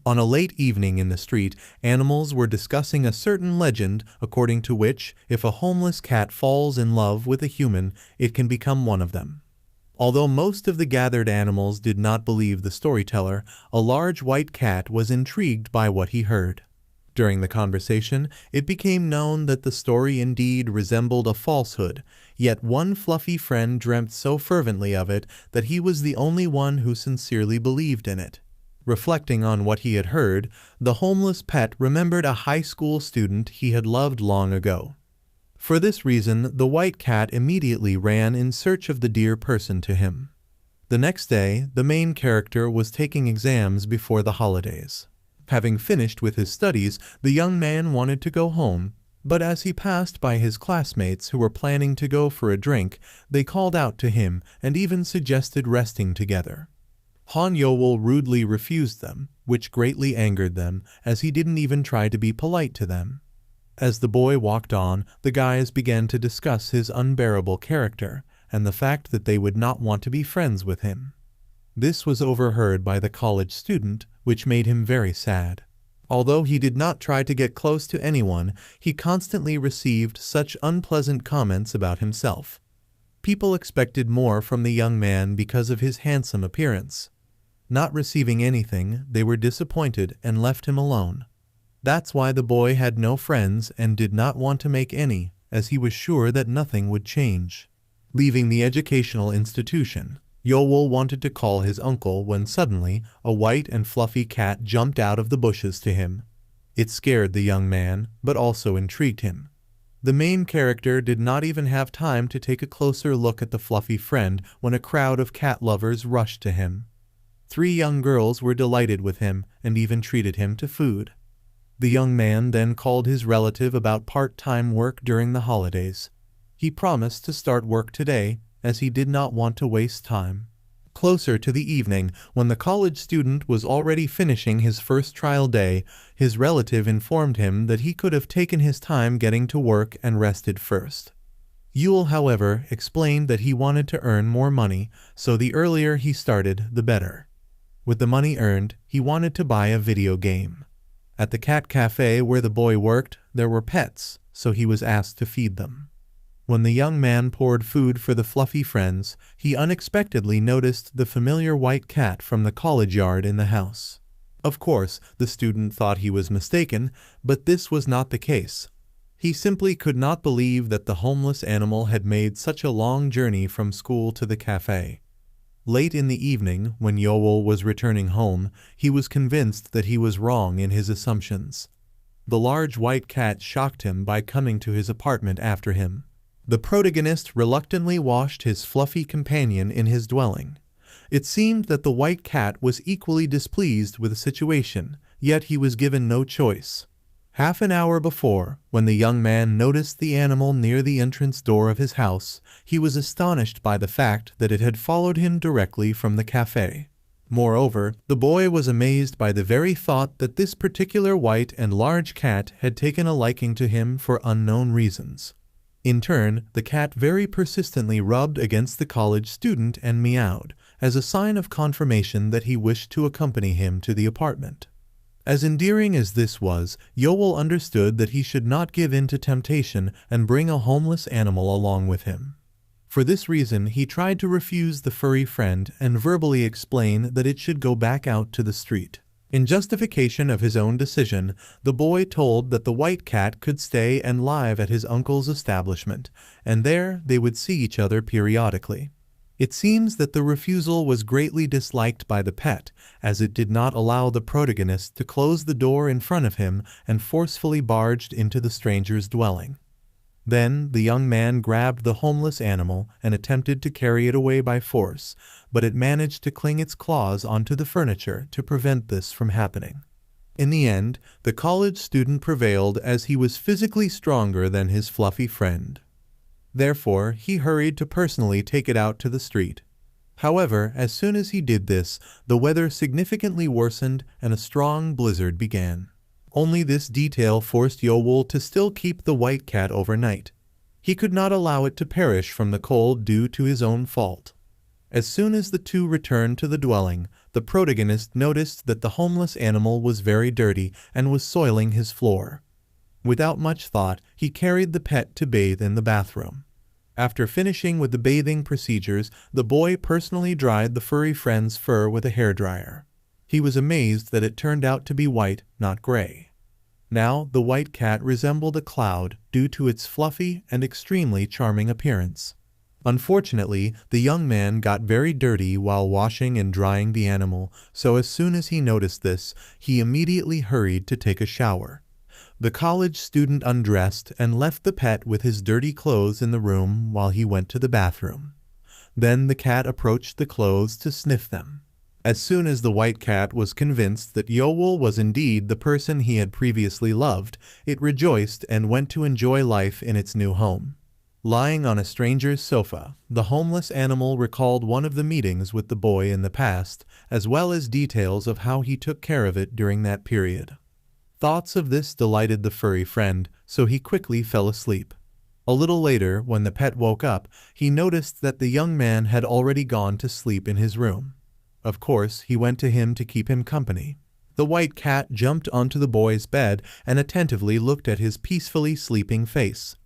On a late evening in the street, animals were discussing a certain legend according to which, if a homeless cat falls in love with a human, it can become one of them. Although most of the gathered animals did not believe the storyteller, a large white cat was intrigued by what he heard. During the conversation, it became known that the story indeed resembled a falsehood, yet one fluffy friend dreamt so fervently of it that he was the only one who sincerely believed in it. Reflecting on what he had heard, the homeless pet remembered a high school student he had loved long ago. For this reason, the white cat immediately ran in search of the dear person to him. The next day, the main character was taking exams before the holidays. Having finished with his studies, the young man wanted to go home, but as he passed by his classmates who were planning to go for a drink, they called out to him and even suggested resting together. Yeoul rudely refused them, which greatly angered them, as he didn't even try to be polite to them. As the boy walked on, the guys began to discuss his unbearable character, and the fact that they would not want to be friends with him. This was overheard by the college student, which made him very sad. Although he did not try to get close to anyone, he constantly received such unpleasant comments about himself. People expected more from the young man because of his handsome appearance. Not receiving anything, they were disappointed and left him alone. That's why the boy had no friends and did not want to make any, as he was sure that nothing would change. Leaving the educational institution, Yeoul wanted to call his uncle when suddenly a white and fluffy cat jumped out of the bushes to him. It scared the young man, but also intrigued him. The main character did not even have time to take a closer look at the fluffy friend when a crowd of cat lovers rushed to him. 3 young girls were delighted with him and even treated him to food. The young man then called his relative about part-time work during the holidays. He promised to start work today, as he did not want to waste time. Closer to the evening, when the college student was already finishing his first trial day, his relative informed him that he could have taken his time getting to work and rested first. Yeoul, however, explained that he wanted to earn more money, so the earlier he started, the better. With the money earned, he wanted to buy a video game. At the cat cafe where the boy worked, there were pets, so he was asked to feed them. When the young man poured food for the fluffy friends, he unexpectedly noticed the familiar white cat from the college yard in the house. Of course, the student thought he was mistaken, but this was not the case. He simply could not believe that the homeless animal had made such a long journey from school to the cafe. Late in the evening, when Yeoul was returning home, he was convinced that he was wrong in his assumptions. The large white cat shocked him by coming to his apartment after him. The protagonist reluctantly washed his fluffy companion in his dwelling. It seemed that the white cat was equally displeased with the situation, yet he was given no choice. Half an hour before, when the young man noticed the animal near the entrance door of his house, he was astonished by the fact that it had followed him directly from the cafe. Moreover, the boy was amazed by the very thought that this particular white and large cat had taken a liking to him for unknown reasons. In turn, the cat very persistently rubbed against the college student and meowed, as a sign of confirmation that he wished to accompany him to the apartment. As endearing as this was, Yeoul understood that he should not give in to temptation and bring a homeless animal along with him. For this reason, he tried to refuse the furry friend and verbally explain that it should go back out to the street. In justification of his own decision, the boy told that the white cat could stay and live at his uncle's establishment, and there they would see each other periodically. It seems that the refusal was greatly disliked by the pet, as it did not allow the protagonist to close the door in front of him and forcefully barged into the stranger's dwelling. Then the young man grabbed the homeless animal and attempted to carry it away by force, but it managed to cling its claws onto the furniture to prevent this from happening. In the end, the college student prevailed as he was physically stronger than his fluffy friend. Therefore, he hurried to personally take it out to the street. However, as soon as he did this, the weather significantly worsened and a strong blizzard began. Only this detail forced Yeoul to still keep the white cat overnight. He could not allow it to perish from the cold due to his own fault. As soon as the two returned to the dwelling, the protagonist noticed that the homeless animal was very dirty and was soiling his floor. Without much thought, he carried the pet to bathe in the bathroom. After finishing with the bathing procedures, the boy personally dried the furry friend's fur with a hairdryer. He was amazed that it turned out to be white, not gray. Now, the white cat resembled a cloud due to its fluffy and extremely charming appearance. Unfortunately, the young man got very dirty while washing and drying the animal, so as soon as he noticed this, he immediately hurried to take a shower. The college student undressed and left the pet with his dirty clothes in the room while he went to the bathroom. Then the cat approached the clothes to sniff them. As soon as the white cat was convinced that Yeoul was indeed the person he had previously loved, it rejoiced and went to enjoy life in its new home. Lying on a stranger's sofa, the homeless animal recalled one of the meetings with the boy in the past, as well as details of how he took care of it during that period. Thoughts of this delighted the furry friend, so he quickly fell asleep. A little later, when the pet woke up, he noticed that the young man had already gone to sleep in his room. Of course, he went to him to keep him company. The white cat jumped onto the boy's bed and attentively looked at his peacefully sleeping face.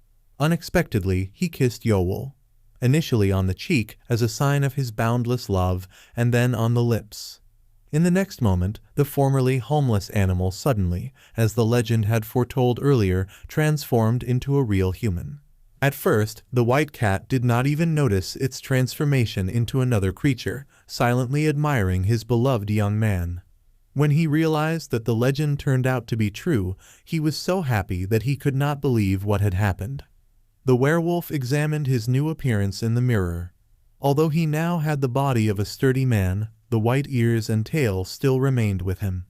Unexpectedly, he kissed Yeoul, initially on the cheek as a sign of his boundless love, and then on the lips. In the next moment, the formerly homeless animal suddenly, as the legend had foretold earlier, transformed into a real human. At first, the white cat did not even notice its transformation into another creature, silently admiring his beloved young man. When he realized that the legend turned out to be true, he was so happy that he could not believe what had happened. The werewolf examined his new appearance in the mirror. Although he now had the body of a sturdy man, the white ears and tail still remained with him.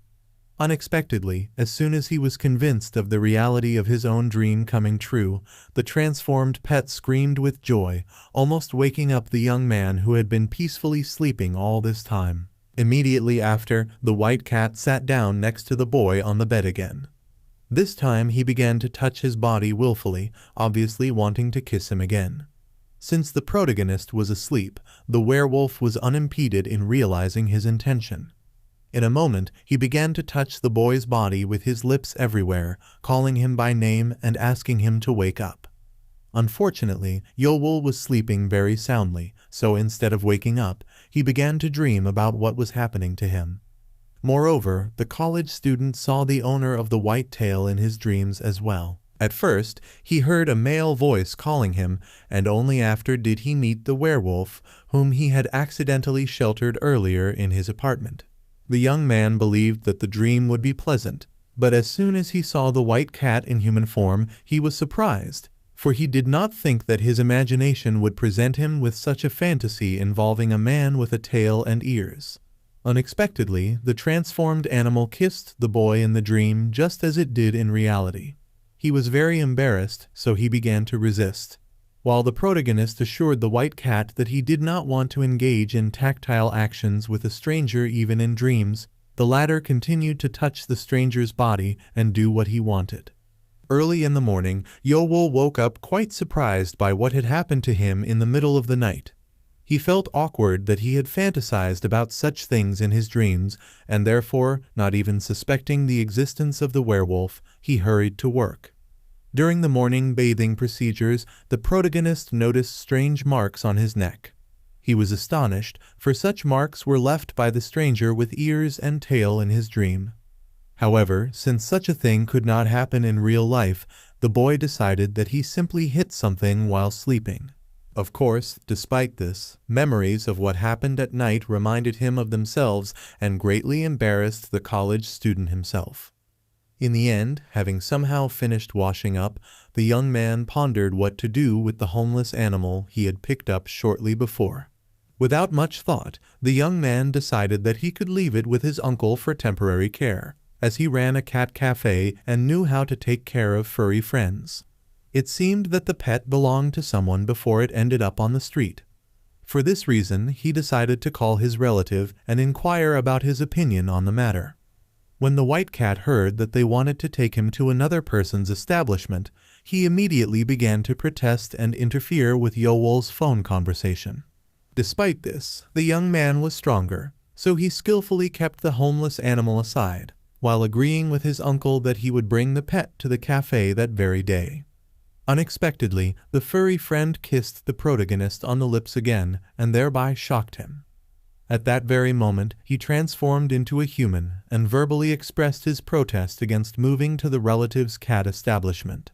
Unexpectedly, as soon as he was convinced of the reality of his own dream coming true, the transformed pet screamed with joy, almost waking up the young man who had been peacefully sleeping all this time. Immediately after, the white cat sat down next to the boy on the bed again. This time he began to touch his body willfully, obviously wanting to kiss him again. Since the protagonist was asleep, the werewolf was unimpeded in realizing his intention. In a moment, he began to touch the boy's body with his lips everywhere, calling him by name and asking him to wake up. Unfortunately, Yeoul was sleeping very soundly, so instead of waking up, he began to dream about what was happening to him. Moreover, the college student saw the owner of the white tail in his dreams as well. At first, he heard a male voice calling him, and only after did he meet the werewolf, whom he had accidentally sheltered earlier in his apartment. The young man believed that the dream would be pleasant, but as soon as he saw the white cat in human form, he was surprised, for he did not think that his imagination would present him with such a fantasy involving a man with a tail and ears. Unexpectedly, the transformed animal kissed the boy in the dream just as it did in reality. He was very embarrassed, so he began to resist. While the protagonist assured the white cat that he did not want to engage in tactile actions with a stranger even in dreams, the latter continued to touch the stranger's body and do what he wanted. Early in the morning, Yeoul woke up quite surprised by what had happened to him in the middle of the night. He felt awkward that he had fantasized about such things in his dreams, and therefore, not even suspecting the existence of the werewolf, he hurried to work. During the morning bathing procedures, the protagonist noticed strange marks on his neck. He was astonished, for such marks were left by the stranger with ears and tail in his dream. However, since such a thing could not happen in real life, the boy decided that he simply hit something while sleeping. Of course, despite this, memories of what happened at night reminded him of themselves and greatly embarrassed the college student himself. In the end, having somehow finished washing up, the young man pondered what to do with the homeless animal he had picked up shortly before. Without much thought, the young man decided that he could leave it with his uncle for temporary care, as he ran a cat cafe and knew how to take care of furry friends. It seemed that the pet belonged to someone before it ended up on the street. For this reason, he decided to call his relative and inquire about his opinion on the matter. When the white cat heard that they wanted to take him to another person's establishment, he immediately began to protest and interfere with Yeoul's phone conversation. Despite this, the young man was stronger, so he skillfully kept the homeless animal aside, while agreeing with his uncle that he would bring the pet to the cafe that very day. Unexpectedly, the furry friend kissed the protagonist on the lips again and thereby shocked him. At that very moment, he transformed into a human and verbally expressed his protest against moving to the relative's cat establishment.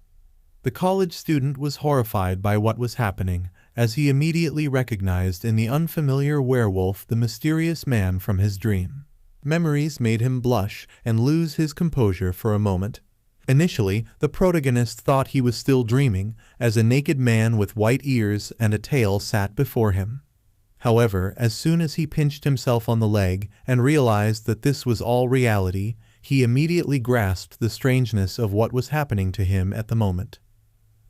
The college student was horrified by what was happening, as he immediately recognized in the unfamiliar werewolf the mysterious man from his dream. Memories made him blush and lose his composure for a moment. Initially, the protagonist thought he was still dreaming, as a naked man with white ears and a tail sat before him. However, as soon as he pinched himself on the leg and realized that this was all reality, he immediately grasped the strangeness of what was happening to him at the moment.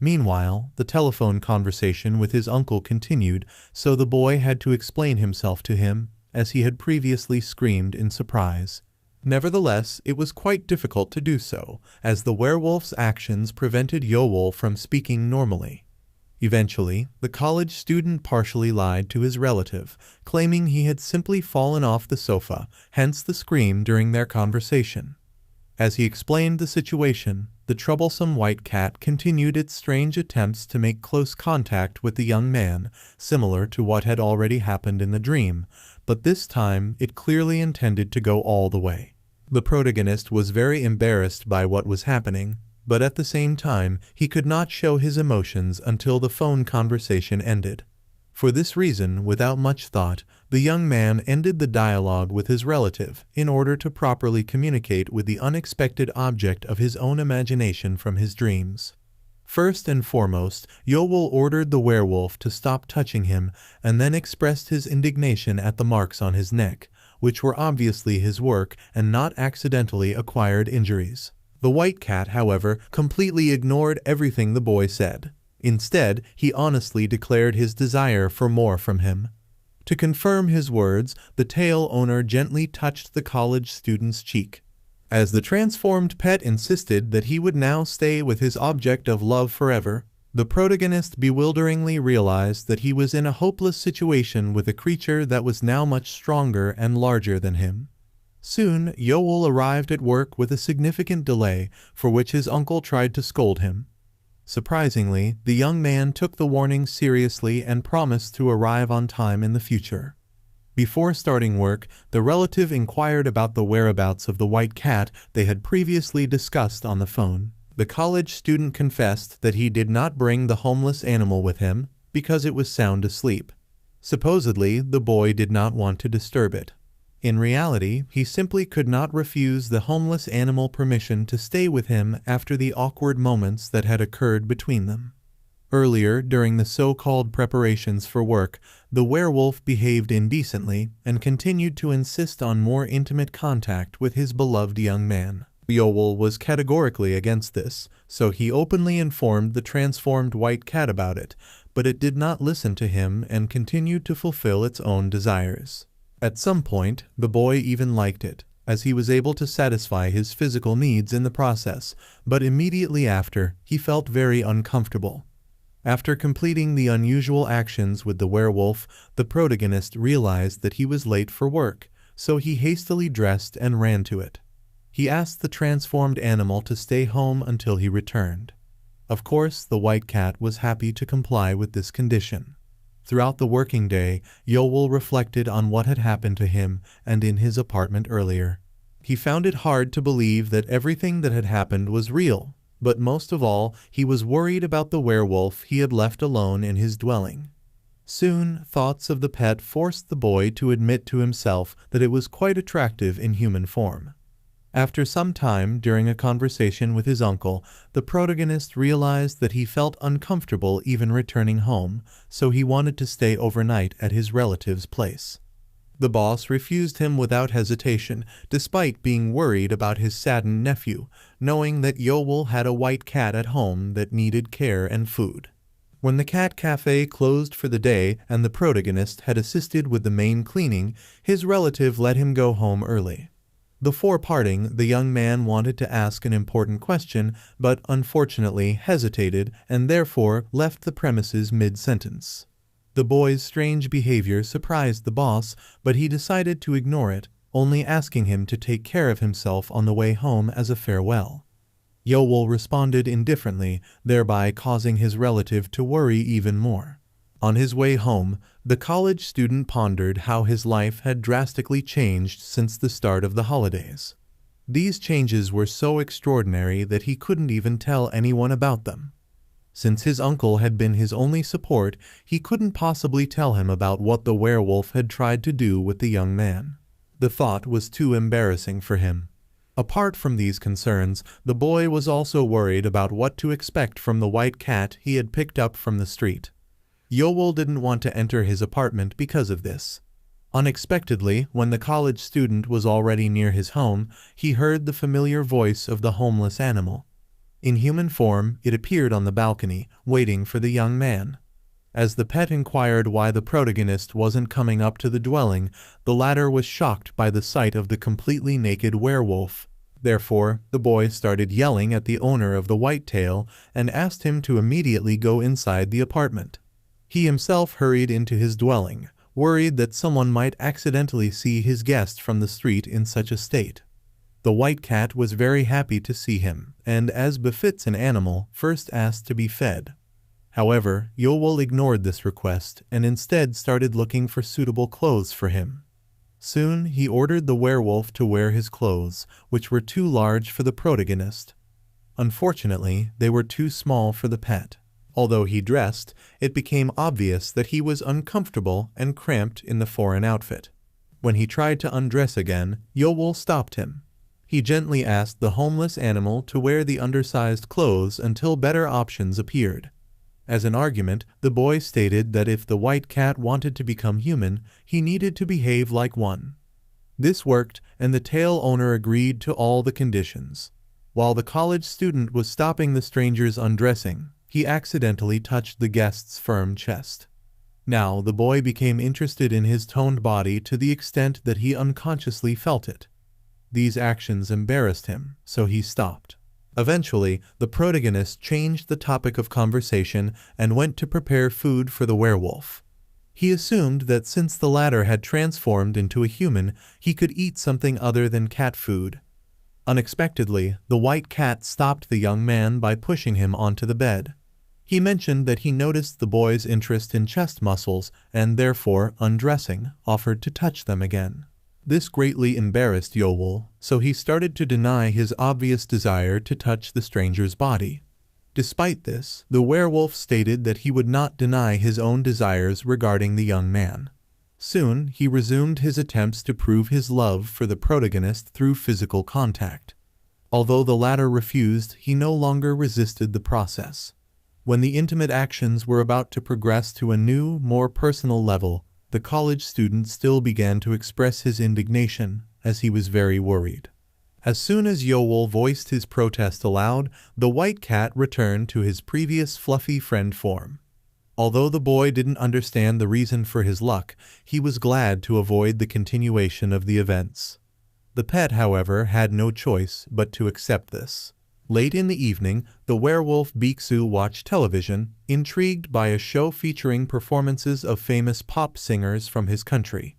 Meanwhile, the telephone conversation with his uncle continued, so the boy had to explain himself to him, as he had previously screamed in surprise. Nevertheless, it was quite difficult to do so, as the werewolf's actions prevented Yeoul from speaking normally. Eventually, the college student partially lied to his relative, claiming he had simply fallen off the sofa, hence the scream during their conversation. As he explained the situation, the troublesome white cat continued its strange attempts to make close contact with the young man, similar to what had already happened in the dream, but this time it clearly intended to go all the way. The protagonist was very embarrassed by what was happening, but at the same time he could not show his emotions until the phone conversation ended. For this reason, without much thought, the young man ended the dialogue with his relative in order to properly communicate with the unexpected object of his own imagination from his dreams. First and foremost, Yeoul ordered the werewolf to stop touching him and then expressed his indignation at the marks on his neck, which were obviously his work and not accidentally acquired injuries. The white cat, however, completely ignored everything the boy said. Instead, he honestly declared his desire for more from him. To confirm his words, the tail owner gently touched the college student's cheek. As the transformed pet insisted that he would now stay with his object of love forever, the protagonist bewilderingly realized that he was in a hopeless situation with a creature that was now much stronger and larger than him. Soon, Yeoul arrived at work with a significant delay, for which his uncle tried to scold him. Surprisingly, the young man took the warning seriously and promised to arrive on time in the future. Before starting work, the relative inquired about the whereabouts of the white cat they had previously discussed on the phone. The college student confessed that he did not bring the homeless animal with him because it was sound asleep. Supposedly, the boy did not want to disturb it. In reality, he simply could not refuse the homeless animal permission to stay with him after the awkward moments that had occurred between them. Earlier, during the so-called preparations for work, the werewolf behaved indecently and continued to insist on more intimate contact with his beloved young man. Yeoul was categorically against this, so he openly informed the transformed white cat about it, but it did not listen to him and continued to fulfill its own desires. At some point, the boy even liked it, as he was able to satisfy his physical needs in the process, but immediately after, he felt very uncomfortable. After completing the unusual actions with the werewolf, the protagonist realized that he was late for work, so he hastily dressed and ran to it. He asked the transformed animal to stay home until he returned. Of course, the white cat was happy to comply with this condition. Throughout the working day, Yeoul reflected on what had happened to him and in his apartment earlier. He found it hard to believe that everything that had happened was real, but most of all, he was worried about the werewolf he had left alone in his dwelling. Soon, thoughts of the pet forced the boy to admit to himself that it was quite attractive in human form. After some time, during a conversation with his uncle, the protagonist realized that he felt uncomfortable even returning home, so he wanted to stay overnight at his relative's place. The boss refused him without hesitation, despite being worried about his saddened nephew, knowing that Yeoul had a white cat at home that needed care and food. When the cat cafe closed for the day and the protagonist had assisted with the main cleaning, his relative let him go home early. Before parting, the young man wanted to ask an important question, but unfortunately hesitated and therefore left the premises mid-sentence. The boy's strange behavior surprised the boss, but he decided to ignore it, only asking him to take care of himself on the way home as a farewell. Yeoul responded indifferently, thereby causing his relative to worry even more. On his way home, the college student pondered how his life had drastically changed since the start of the holidays. These changes were so extraordinary that he couldn't even tell anyone about them. Since his uncle had been his only support, he couldn't possibly tell him about what the werewolf had tried to do with the young man. The thought was too embarrassing for him. Apart from these concerns, the boy was also worried about what to expect from the white cat he had picked up from the street. Yeoul didn't want to enter his apartment because of this. Unexpectedly, when the college student was already near his home, he heard the familiar voice of the homeless animal. In human form, it appeared on the balcony, waiting for the young man. As the pet inquired why the protagonist wasn't coming up to the dwelling, the latter was shocked by the sight of the completely naked werewolf. Therefore, the boy started yelling at the owner of the white tail and asked him to immediately go inside the apartment. He himself hurried into his dwelling, worried that someone might accidentally see his guest from the street in such a state. The white cat was very happy to see him, and as befits an animal, first asked to be fed. However, Yeoul ignored this request and instead started looking for suitable clothes for him. Soon, he ordered the werewolf to wear his clothes, which were too large for the protagonist. Unfortunately, they were too small for the pet. Although he dressed, it became obvious that he was uncomfortable and cramped in the foreign outfit. When he tried to undress again, Yeoul stopped him. He gently asked the homeless animal to wear the undersized clothes until better options appeared. As an argument, the boy stated that if the white cat wanted to become human, he needed to behave like one. This worked, and the tail owner agreed to all the conditions. While the college student was stopping the stranger's undressing, he accidentally touched the guest's firm chest. Now the boy became interested in his toned body to the extent that he unconsciously felt it. These actions embarrassed him, so he stopped. Eventually, the protagonist changed the topic of conversation and went to prepare food for the werewolf. He assumed that since the latter had transformed into a human, he could eat something other than cat food. Unexpectedly, the white cat stopped the young man by pushing him onto the bed. He mentioned that he noticed the boy's interest in chest muscles and therefore, undressing, offered to touch them again. This greatly embarrassed Yeoul, so he started to deny his obvious desire to touch the stranger's body. Despite this, the werewolf stated that he would not deny his own desires regarding the young man. Soon, he resumed his attempts to prove his love for the protagonist through physical contact. Although the latter refused, he no longer resisted the process. When the intimate actions were about to progress to a new, more personal level, the college student still began to express his indignation, as he was very worried. As soon as Yeoul voiced his protest aloud, the white cat returned to his previous fluffy friend form. Although the boy didn't understand the reason for his luck, he was glad to avoid the continuation of the events. The pet, however, had no choice but to accept this. Late in the evening, the werewolf Baeksu watched television, intrigued by a show featuring performances of famous pop singers from his country.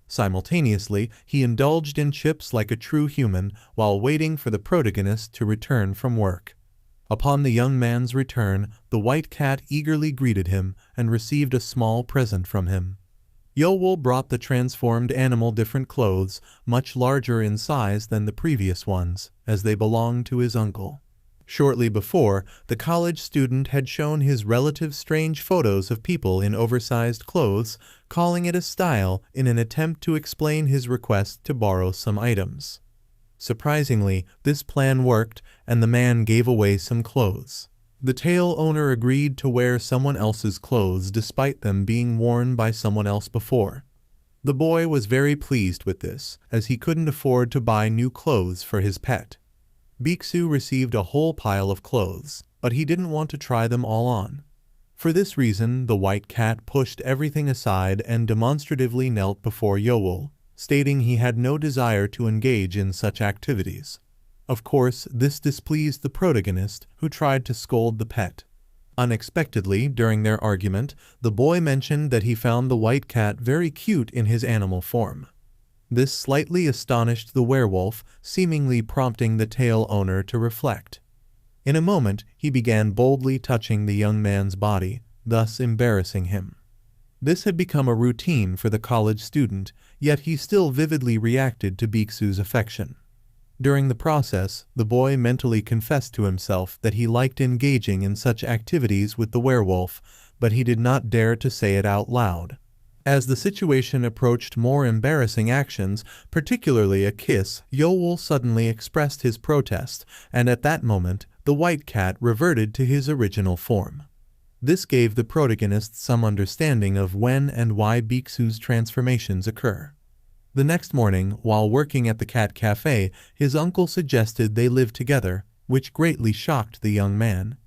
Simultaneously, he indulged in chips like a true human while waiting for the protagonist to return from work. Upon the young man's return, the white cat eagerly greeted him and received a small present from him. Yeoul brought the transformed animal different clothes, much larger in size than the previous ones, as they belonged to his uncle. Shortly before, the college student had shown his relative strange photos of people in oversized clothes, calling it a style in an attempt to explain his request to borrow some items. Surprisingly, this plan worked, and the man gave away some clothes. The tail owner agreed to wear someone else's clothes despite them being worn by someone else before. The boy was very pleased with this, as he couldn't afford to buy new clothes for his pet. Baeksu received a whole pile of clothes, but he didn't want to try them all on. For this reason, the white cat pushed everything aside and demonstratively knelt before Yeoul, stating he had no desire to engage in such activities. Of course, this displeased the protagonist, who tried to scold the pet. Unexpectedly, during their argument, the boy mentioned that he found the white cat very cute in his animal form. This slightly astonished the werewolf, seemingly prompting the tail owner to reflect. In a moment, he began boldly touching the young man's body, thus embarrassing him. This had become a routine for the college student, yet he still vividly reacted to Baeksu's affection. During the process, the boy mentally confessed to himself that he liked engaging in such activities with the werewolf, but he did not dare to say it out loud. As the situation approached more embarrassing actions, particularly a kiss, Yeoul suddenly expressed his protest, and at that moment, the white cat reverted to his original form. This gave the protagonist some understanding of when and why Baeksu's transformations occur. The next morning, while working at the cat cafe, his uncle suggested they live together, which greatly shocked the young man.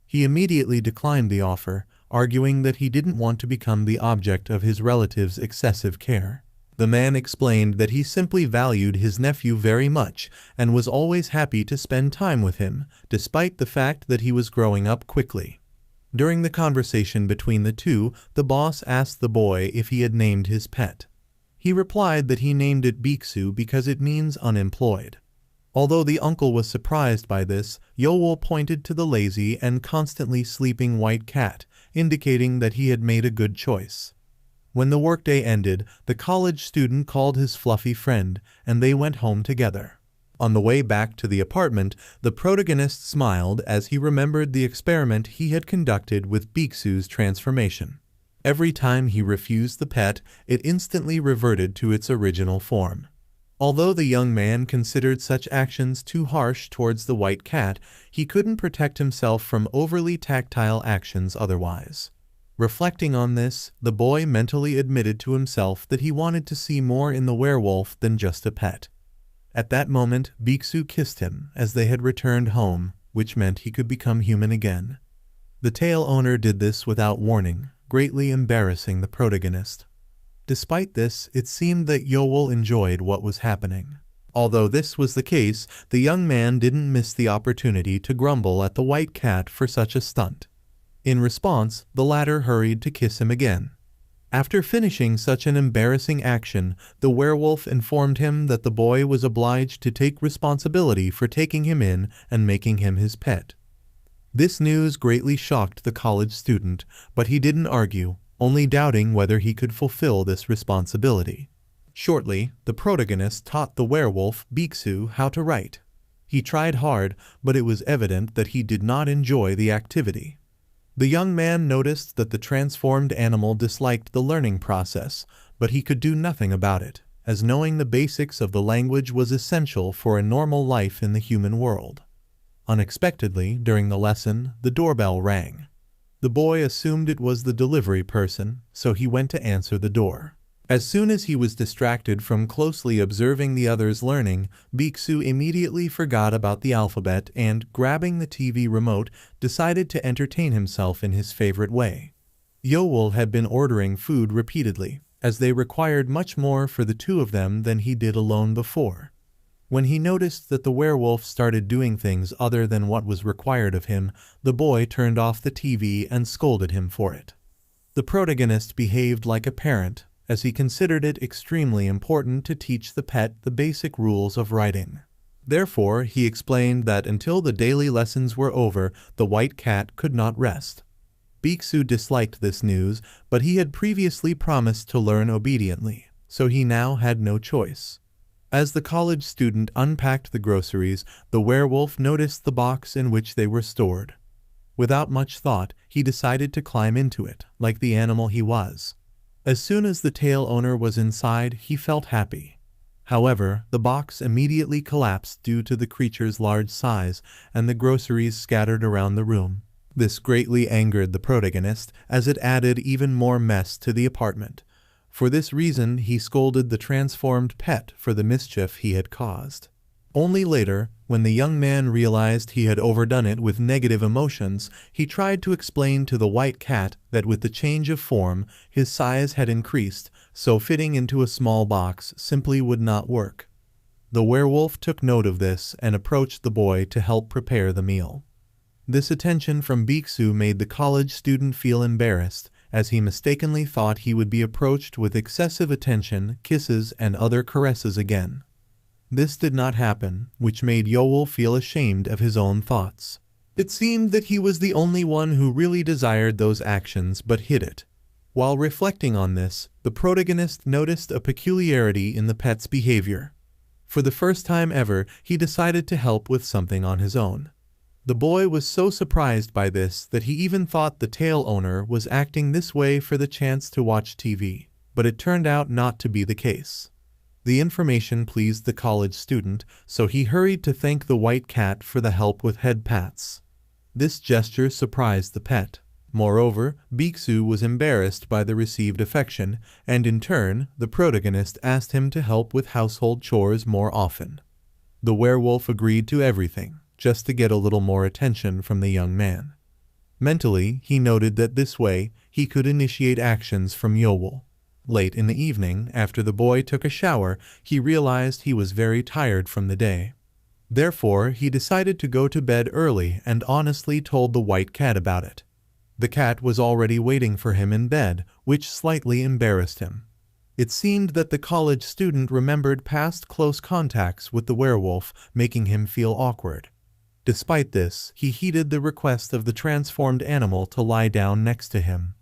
He immediately declined the offer, arguing that he didn't want to become the object of his relative's excessive care. The man explained that he simply valued his nephew very much and was always happy to spend time with him, despite the fact that he was growing up quickly. During the conversation between the two, the boss asked the boy if he had named his pet. He replied that he named it Baeksu because it means unemployed. Although the uncle was surprised by this, Yeoul pointed to the lazy and constantly sleeping white cat, indicating that he had made a good choice. When the workday ended, the college student called his fluffy friend, and they went home together. On the way back to the apartment, the protagonist smiled as he remembered the experiment he had conducted with Baeksu's transformation. Every time he refused the pet, it instantly reverted to its original form. Although the young man considered such actions too harsh towards the white cat, he couldn't protect himself from overly tactile actions otherwise. Reflecting on this, the boy mentally admitted to himself that he wanted to see more in the werewolf than just a pet. At that moment, Baeksu kissed him as they had returned home, which meant he could become human again. The tail owner did this without warning, greatly embarrassing the protagonist. Despite this, it seemed that Yeoul enjoyed what was happening. Although this was the case, the young man didn't miss the opportunity to grumble at the white cat for such a stunt. In response, the latter hurried to kiss him again. After finishing such an embarrassing action, the werewolf informed him that the boy was obliged to take responsibility for taking him in and making him his pet. This news greatly shocked the college student, but he didn't argue, only doubting whether he could fulfill this responsibility. Shortly, the protagonist taught the werewolf, Baeksu, how to write. He tried hard, but it was evident that he did not enjoy the activity. The young man noticed that the transformed animal disliked the learning process, but he could do nothing about it, as knowing the basics of the language was essential for a normal life in the human world. Unexpectedly, during the lesson, the doorbell rang. The boy assumed it was the delivery person, so he went to answer the door. As soon as he was distracted from closely observing the others learning, Baeksu immediately forgot about the alphabet and, grabbing the TV remote, decided to entertain himself in his favorite way. Yeoul had been ordering food repeatedly, as they required much more for the two of them than he did alone before. When he noticed that the werewolf started doing things other than what was required of him, the boy turned off the TV and scolded him for it. The protagonist behaved like a parent, as he considered it extremely important to teach the pet the basic rules of writing. Therefore, he explained that until the daily lessons were over, the white cat could not rest. Baeksu disliked this news, but he had previously promised to learn obediently, so he now had no choice. As the college student unpacked the groceries, the werewolf noticed the box in which they were stored. Without much thought, he decided to climb into it, like the animal he was. As soon as the tail owner was inside, he felt happy. However, the box immediately collapsed due to the creature's large size and the groceries scattered around the room. This greatly angered the protagonist, as it added even more mess to the apartment. For this reason, he scolded the transformed pet for the mischief he had caused. Only later, when the young man realized he had overdone it with negative emotions, he tried to explain to the white cat that with the change of form, his size had increased, so fitting into a small box simply would not work. The werewolf took note of this and approached the boy to help prepare the meal. This attention from Baeksu made the college student feel embarrassed, as he mistakenly thought he would be approached with excessive attention, kisses, and other caresses again. This did not happen, which made Yeoul feel ashamed of his own thoughts. It seemed that he was the only one who really desired those actions but hid it. While reflecting on this, the protagonist noticed a peculiarity in the pet's behavior. For the first time ever, he decided to help with something on his own. The boy was so surprised by this that he even thought the tail owner was acting this way for the chance to watch TV, but it turned out not to be the case. The information pleased the college student, so he hurried to thank the white cat for the help with head pats. This gesture surprised the pet. Moreover, Baeksu was embarrassed by the received affection, and in turn, the protagonist asked him to help with household chores more often. The werewolf agreed to everything, just to get a little more attention from the young man. Mentally, he noted that this way, he could initiate actions from Yeoul. Late in the evening, after the boy took a shower, he realized he was very tired from the day. Therefore, he decided to go to bed early and honestly told the white cat about it. The cat was already waiting for him in bed, which slightly embarrassed him. It seemed that the college student remembered past close contacts with the werewolf, making him feel awkward. Despite this, he heeded the request of the transformed animal to lie down next to him.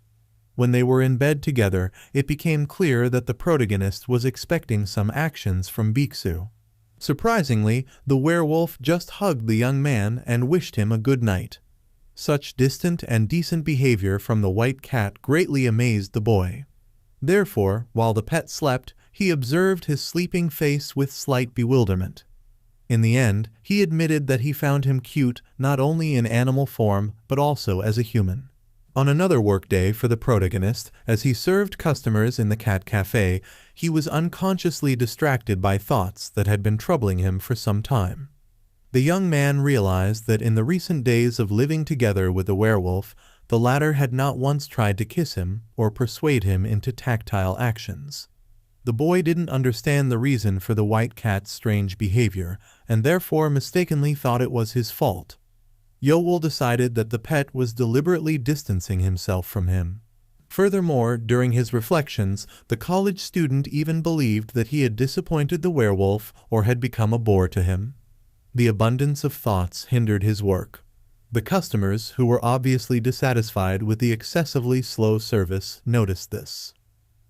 When they were in bed together, it became clear that the protagonist was expecting some actions from Baeksu. Surprisingly, the werewolf just hugged the young man and wished him a good night. Such distant and decent behavior from the white cat greatly amazed the boy. Therefore, while the pet slept, he observed his sleeping face with slight bewilderment. In the end, he admitted that he found him cute not only in animal form but also as a human. On another workday for the protagonist, as he served customers in the cat cafe, he was unconsciously distracted by thoughts that had been troubling him for some time. The young man realized that in the recent days of living together with the werewolf, the latter had not once tried to kiss him or persuade him into tactile actions. The boy didn't understand the reason for the white cat's strange behavior, and therefore mistakenly thought it was his fault. Yeoul decided that the pet was deliberately distancing himself from him. Furthermore, during his reflections, the college student even believed that he had disappointed the werewolf or had become a bore to him. The abundance of thoughts hindered his work. The customers, who were obviously dissatisfied with the excessively slow service, noticed this.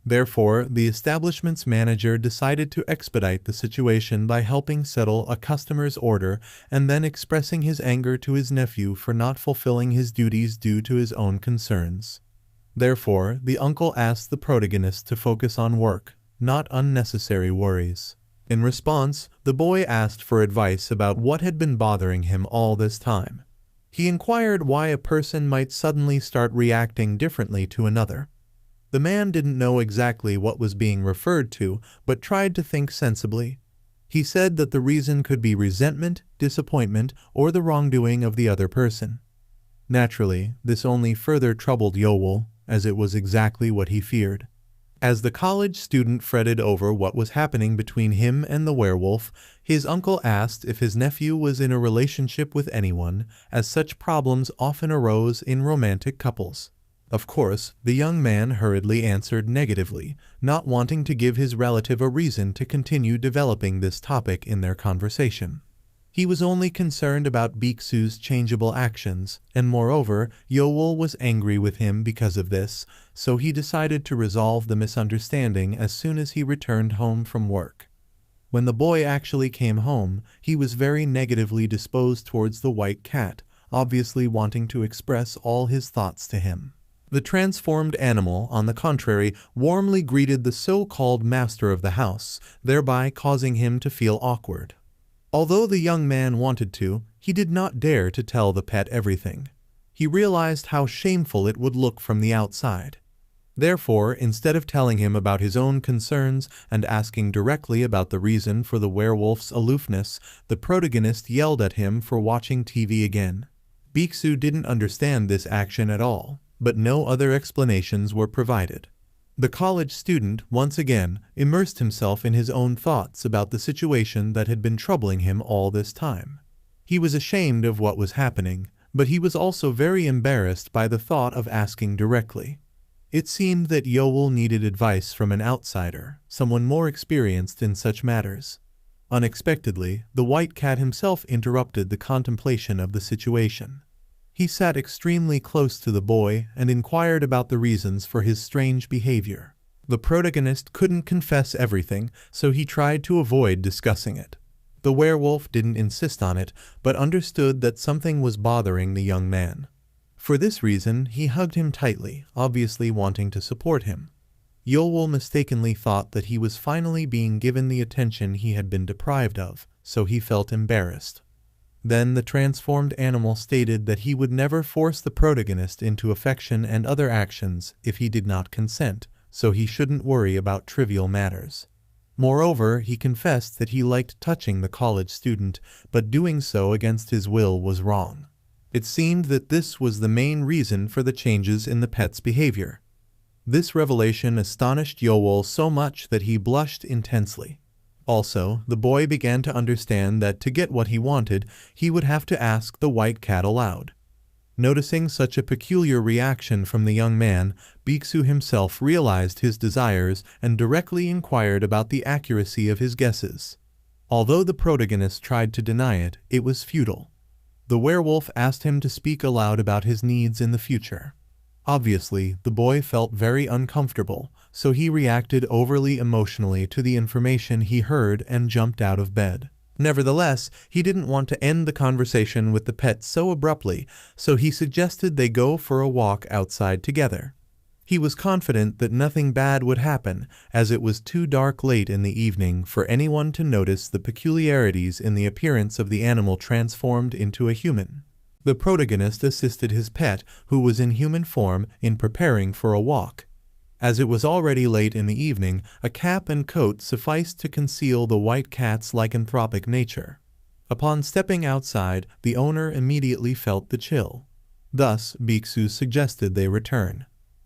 Therefore, the establishment's manager decided to expedite the situation by helping settle a customer's order and then expressing his anger to his nephew for not fulfilling his duties due to his own concerns. Therefore, the uncle asked the protagonist to focus on work, not unnecessary worries. In response, the boy asked for advice about what had been bothering him all this time. He inquired why a person might suddenly start reacting differently to another. The man didn't know exactly what was being referred to, but tried to think sensibly. He said that the reason could be resentment, disappointment, or the wrongdoing of the other person. Naturally, this only further troubled Yeoul, as it was exactly what he feared. As the college student fretted over what was happening between him and the werewolf, his uncle asked if his nephew was in a relationship with anyone, as such problems often arose in romantic couples. Of course, the young man hurriedly answered negatively, not wanting to give his relative a reason to continue developing this topic in their conversation. He was only concerned about Baeksu's changeable actions, and moreover, Yeoul was angry with him because of this, so he decided to resolve the misunderstanding as soon as he returned home from work. When the boy actually came home, he was very negatively disposed towards the white cat, obviously wanting to express all his thoughts to him. The transformed animal, on the contrary, warmly greeted the so-called master of the house, thereby causing him to feel awkward. Although the young man wanted to, he did not dare to tell the pet everything. He realized how shameful it would look from the outside. Therefore, instead of telling him about his own concerns and asking directly about the reason for the werewolf's aloofness, the protagonist yelled at him for watching TV again. Baeksu didn't understand this action at all, but no other explanations were provided. The college student, once again, immersed himself in his own thoughts about the situation that had been troubling him all this time. He was ashamed of what was happening, but he was also very embarrassed by the thought of asking directly. It seemed that Yeoul needed advice from an outsider, someone more experienced in such matters. Unexpectedly, the white cat himself interrupted the contemplation of the situation. He sat extremely close to the boy and inquired about the reasons for his strange behavior. The protagonist couldn't confess everything, so he tried to avoid discussing it. The werewolf didn't insist on it, but understood that something was bothering the young man. For this reason, he hugged him tightly, obviously wanting to support him. Yeoul mistakenly thought that he was finally being given the attention he had been deprived of, so he felt embarrassed. Then the transformed animal stated that he would never force the protagonist into affection and other actions if he did not consent, so he shouldn't worry about trivial matters. Moreover, he confessed that he liked touching the college student, but doing so against his will was wrong. It seemed that this was the main reason for the changes in the pet's behavior. This revelation astonished Yeoul so much that he blushed intensely. Also, the boy began to understand that to get what he wanted, he would have to ask the white cat aloud. Noticing such a peculiar reaction from the young man, Baeksu himself realized his desires and directly inquired about the accuracy of his guesses. Although the protagonist tried to deny it, it was futile. The werewolf asked him to speak aloud about his needs in the future. Obviously, the boy felt very uncomfortable, so he reacted overly emotionally to the information he heard and jumped out of bed. Nevertheless, he didn't want to end the conversation with the pet so abruptly, so he suggested they go for a walk outside together. He was confident that nothing bad would happen, as it was too dark late in the evening for anyone to notice the peculiarities in the appearance of the animal transformed into a human. The protagonist assisted his pet, who was in human form, in preparing for a walk. As it was already late in the evening, a cap and coat sufficed to conceal the white cat's lycanthropic nature. Upon stepping outside, the owner immediately felt the chill. Thus, Baeksu suggested they return.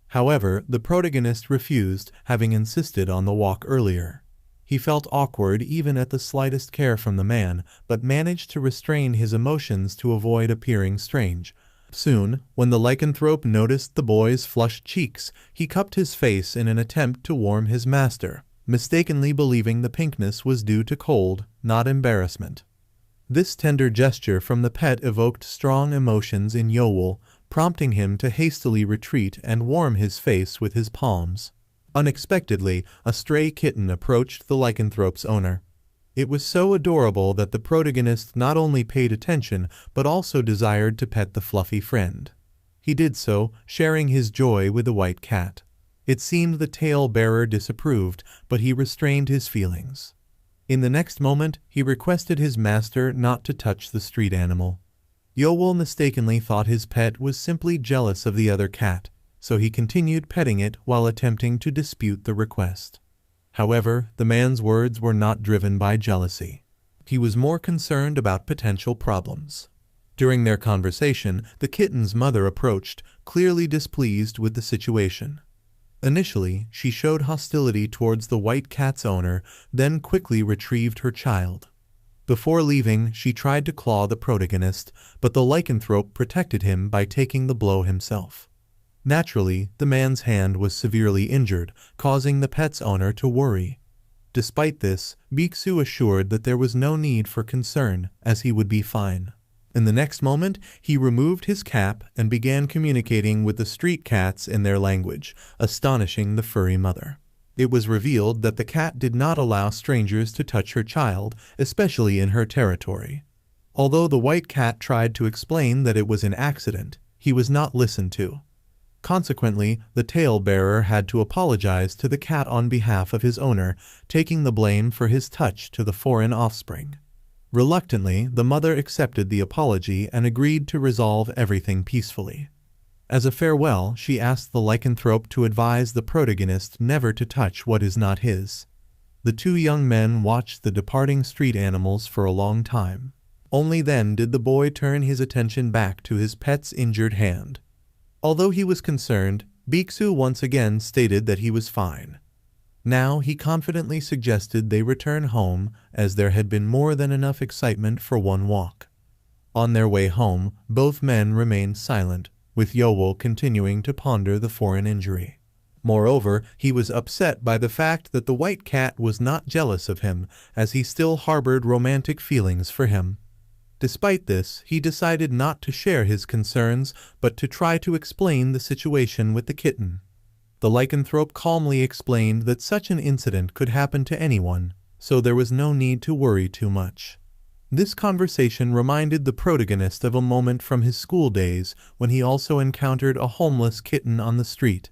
However, the protagonist refused, having insisted on the walk earlier. He felt awkward even at the slightest care from the man, but managed to restrain his emotions to avoid appearing strange. Soon, when the lycanthrope noticed the boy's flushed cheeks, he cupped his face in an attempt to warm his master, mistakenly believing the pinkness was due to cold, not embarrassment. This tender gesture from the pet evoked strong emotions in Yeoul, prompting him to hastily retreat and warm his face with his palms. Unexpectedly, a stray kitten approached the lycanthrope's owner. It was so adorable that the protagonist not only paid attention, but also desired to pet the fluffy friend. He did so, sharing his joy with the white cat. It seemed the tale-bearer disapproved, but he restrained his feelings. In the next moment, he requested his master not to touch the street animal. Yeoul mistakenly thought his pet was simply jealous of the other cat, so he continued petting it while attempting to dispute the request. However, the man's words were not driven by jealousy. He was more concerned about potential problems. During their conversation, the kitten's mother approached, clearly displeased with the situation. Initially, she showed hostility towards the white cat's owner, then quickly retrieved her child. Before leaving, she tried to claw the protagonist, but the lycanthrope protected him by taking the blow himself. Naturally, the man's hand was severely injured, causing the pet's owner to worry. Despite this, Baeksu assured that there was no need for concern, as he would be fine. In the next moment, he removed his cap and began communicating with the street cats in their language, astonishing the furry mother. It was revealed that the cat did not allow strangers to touch her child, especially in her territory. Although the white cat tried to explain that it was an accident, he was not listened to. Consequently, the tale-bearer had to apologize to the cat on behalf of his owner, taking the blame for his touch to the foreign offspring. Reluctantly, the mother accepted the apology and agreed to resolve everything peacefully. As a farewell, she asked the lycanthrope to advise the protagonist never to touch what is not his. The two young men watched the departing street animals for a long time. Only then did the boy turn his attention back to his pet's injured hand. Although he was concerned, Baeksu once again stated that he was fine. Now he confidently suggested they return home, as there had been more than enough excitement for one walk. On their way home, both men remained silent, with Yeoul continuing to ponder the foreign injury. Moreover, he was upset by the fact that the white cat was not jealous of him, as he still harbored romantic feelings for him. Despite this, he decided not to share his concerns, but to try to explain the situation with the kitten. The lycanthrope calmly explained that such an incident could happen to anyone, so there was no need to worry too much. This conversation reminded the protagonist of a moment from his school days when he also encountered a homeless kitten on the street.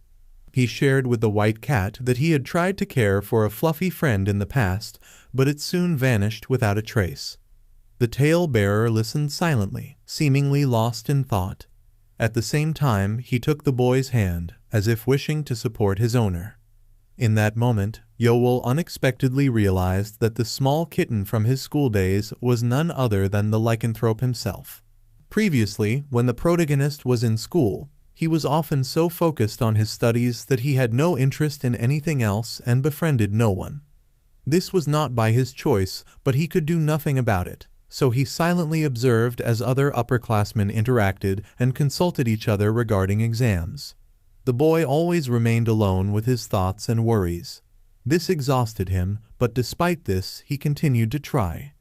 He shared with the white cat that he had tried to care for a fluffy friend in the past, but it soon vanished without a trace. The tale-bearer listened silently, seemingly lost in thought. At the same time, he took the boy's hand, as if wishing to support his owner. In that moment, Yeoul unexpectedly realized that the small kitten from his school days was none other than the lycanthrope himself. Previously, when the protagonist was in school, he was often so focused on his studies that he had no interest in anything else and befriended no one. This was not by his choice, but he could do nothing about it, so he silently observed as other upperclassmen interacted and consulted each other regarding exams. The boy always remained alone with his thoughts and worries. This exhausted him, but despite this, he continued to try.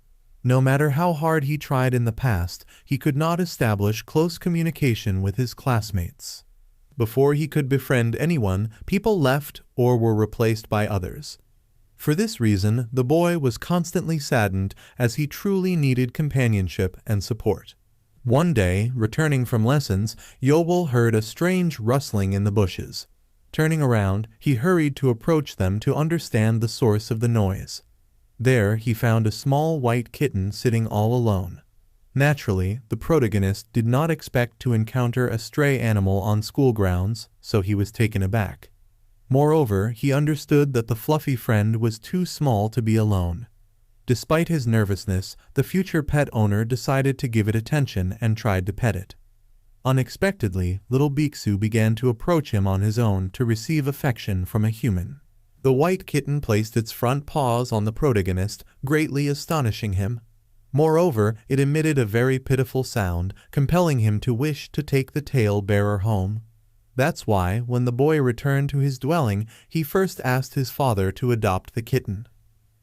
No matter how hard he tried in the past, he could not establish close communication with his classmates. Before he could befriend anyone, people left or were replaced by others. For this reason, the boy was constantly saddened as he truly needed companionship and support. One day, returning from lessons, Yeoul heard a strange rustling in the bushes. Turning around, he hurried to approach them to understand the source of the noise. There, he found a small white kitten sitting all alone. Naturally, the protagonist did not expect to encounter a stray animal on school grounds, so he was taken aback. Moreover, he understood that the fluffy friend was too small to be alone. Despite his nervousness, the future pet owner decided to give it attention and tried to pet it. Unexpectedly, little Baeksu began to approach him on his own to receive affection from a human. The white kitten placed its front paws on the protagonist, greatly astonishing him. Moreover, it emitted a very pitiful sound, compelling him to wish to take the tale-bearer home. That's why, when the boy returned to his dwelling, he first asked his father to adopt the kitten.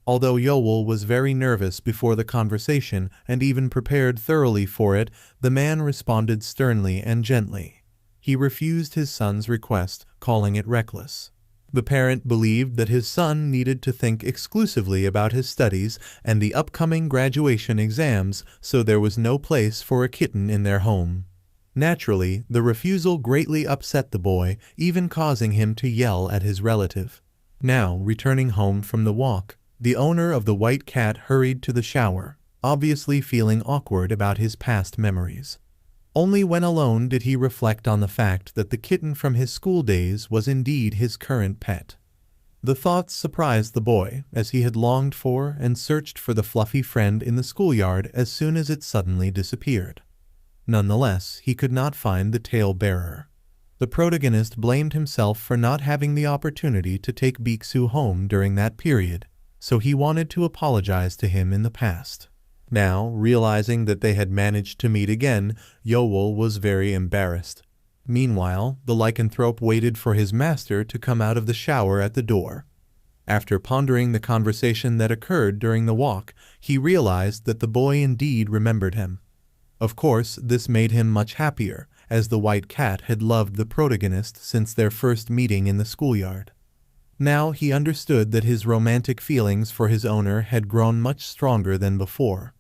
Although Yeoul was very nervous before the conversation and even prepared thoroughly for it, the man responded sternly and gently. He refused his son's request, calling it reckless. The parent believed that his son needed to think exclusively about his studies and the upcoming graduation exams, so there was no place for a kitten in their home. Naturally, the refusal greatly upset the boy, even causing him to yell at his relative. Now, returning home from the walk, the owner of the white cat hurried to the shower, obviously feeling awkward about his past memories. Only when alone did he reflect on the fact that the kitten from his school days was indeed his current pet. The thoughts surprised the boy, as he had longed for and searched for the fluffy friend in the schoolyard as soon as it suddenly disappeared. Nonetheless, he could not find the tale-bearer. The protagonist blamed himself for not having the opportunity to take Baeksu home during that period, so he wanted to apologize to him in the past. Now, realizing that they had managed to meet again, Yeoul was very embarrassed. Meanwhile, the lycanthrope waited for his master to come out of the shower at the door. After pondering the conversation that occurred during the walk, he realized that the boy indeed remembered him. Of course, this made him much happier, as the white cat had loved the protagonist since their first meeting in the schoolyard. Now he understood that his romantic feelings for his owner had grown much stronger than before.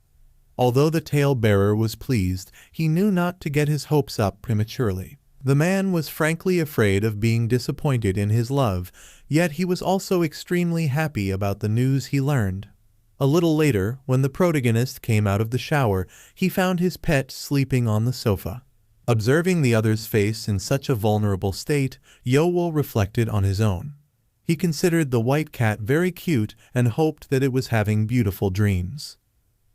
Although the tale-bearer was pleased, he knew not to get his hopes up prematurely. The man was frankly afraid of being disappointed in his love, yet he was also extremely happy about the news he learned. A little later, when the protagonist came out of the shower, he found his pet sleeping on the sofa. Observing the other's face in such a vulnerable state, Yeoul reflected on his own. He considered the white cat very cute and hoped that it was having beautiful dreams.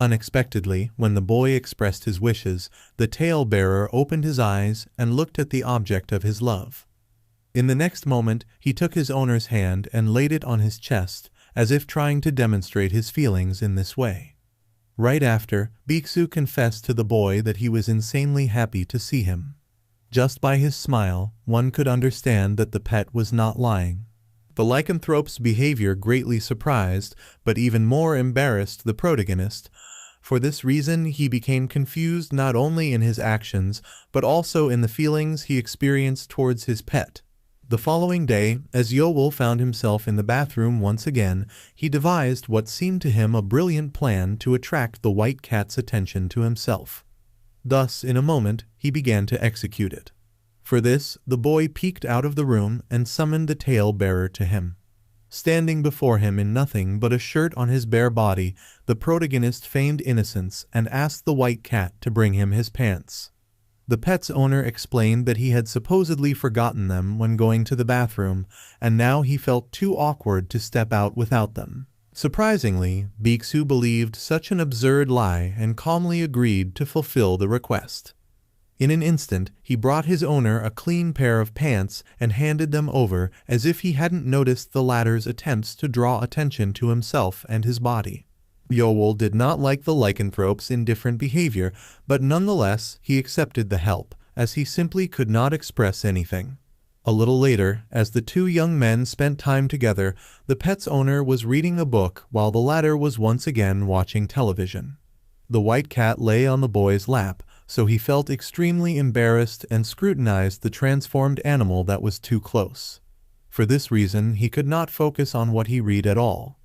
Unexpectedly, when the boy expressed his wishes, the tale-bearer opened his eyes and looked at the object of his love. In the next moment, he took his owner's hand and laid it on his chest, as if trying to demonstrate his feelings in this way. Right after, Baeksu confessed to the boy that he was insanely happy to see him. Just by his smile, one could understand that the pet was not lying. The lycanthrope's behavior greatly surprised, but even more embarrassed the protagonist. For this reason, he became confused not only in his actions, but also in the feelings he experienced towards his pet. The following day, as Yeoul found himself in the bathroom once again, he devised what seemed to him a brilliant plan to attract the white cat's attention to himself. Thus, in a moment, he began to execute it. For this, the boy peeked out of the room and summoned the tale-bearer to him. Standing before him in nothing but a shirt on his bare body, the protagonist feigned innocence and asked the white cat to bring him his pants. The pet's owner explained that he had supposedly forgotten them when going to the bathroom, and now he felt too awkward to step out without them. Surprisingly, Baeksu believed such an absurd lie and calmly agreed to fulfill the request. In an instant, he brought his owner a clean pair of pants and handed them over as if he hadn't noticed the latter's attempts to draw attention to himself and his body. Yeoul did not like the lycanthrope's indifferent behavior, but nonetheless he accepted the help, as he simply could not express anything. A little later, as the two young men spent time together, the pet's owner was reading a book while the latter was once again watching television. The white cat lay on the boy's lap, so he felt extremely embarrassed and scrutinized the transformed animal that was too close. For this reason, he could not focus on what he read at all.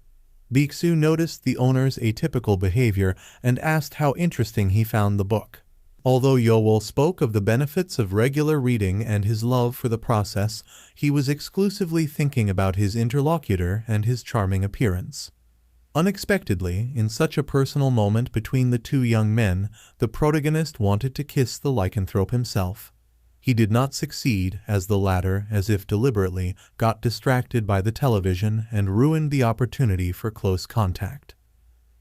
Baeksu noticed the owner's atypical behavior and asked how interesting he found the book. Although Yeoul spoke of the benefits of regular reading and his love for the process, he was exclusively thinking about his interlocutor and his charming appearance. Unexpectedly, in such a personal moment between the two young men, the protagonist wanted to kiss the lycanthrope himself. He did not succeed, as the latter, as if deliberately, got distracted by the television and ruined the opportunity for close contact.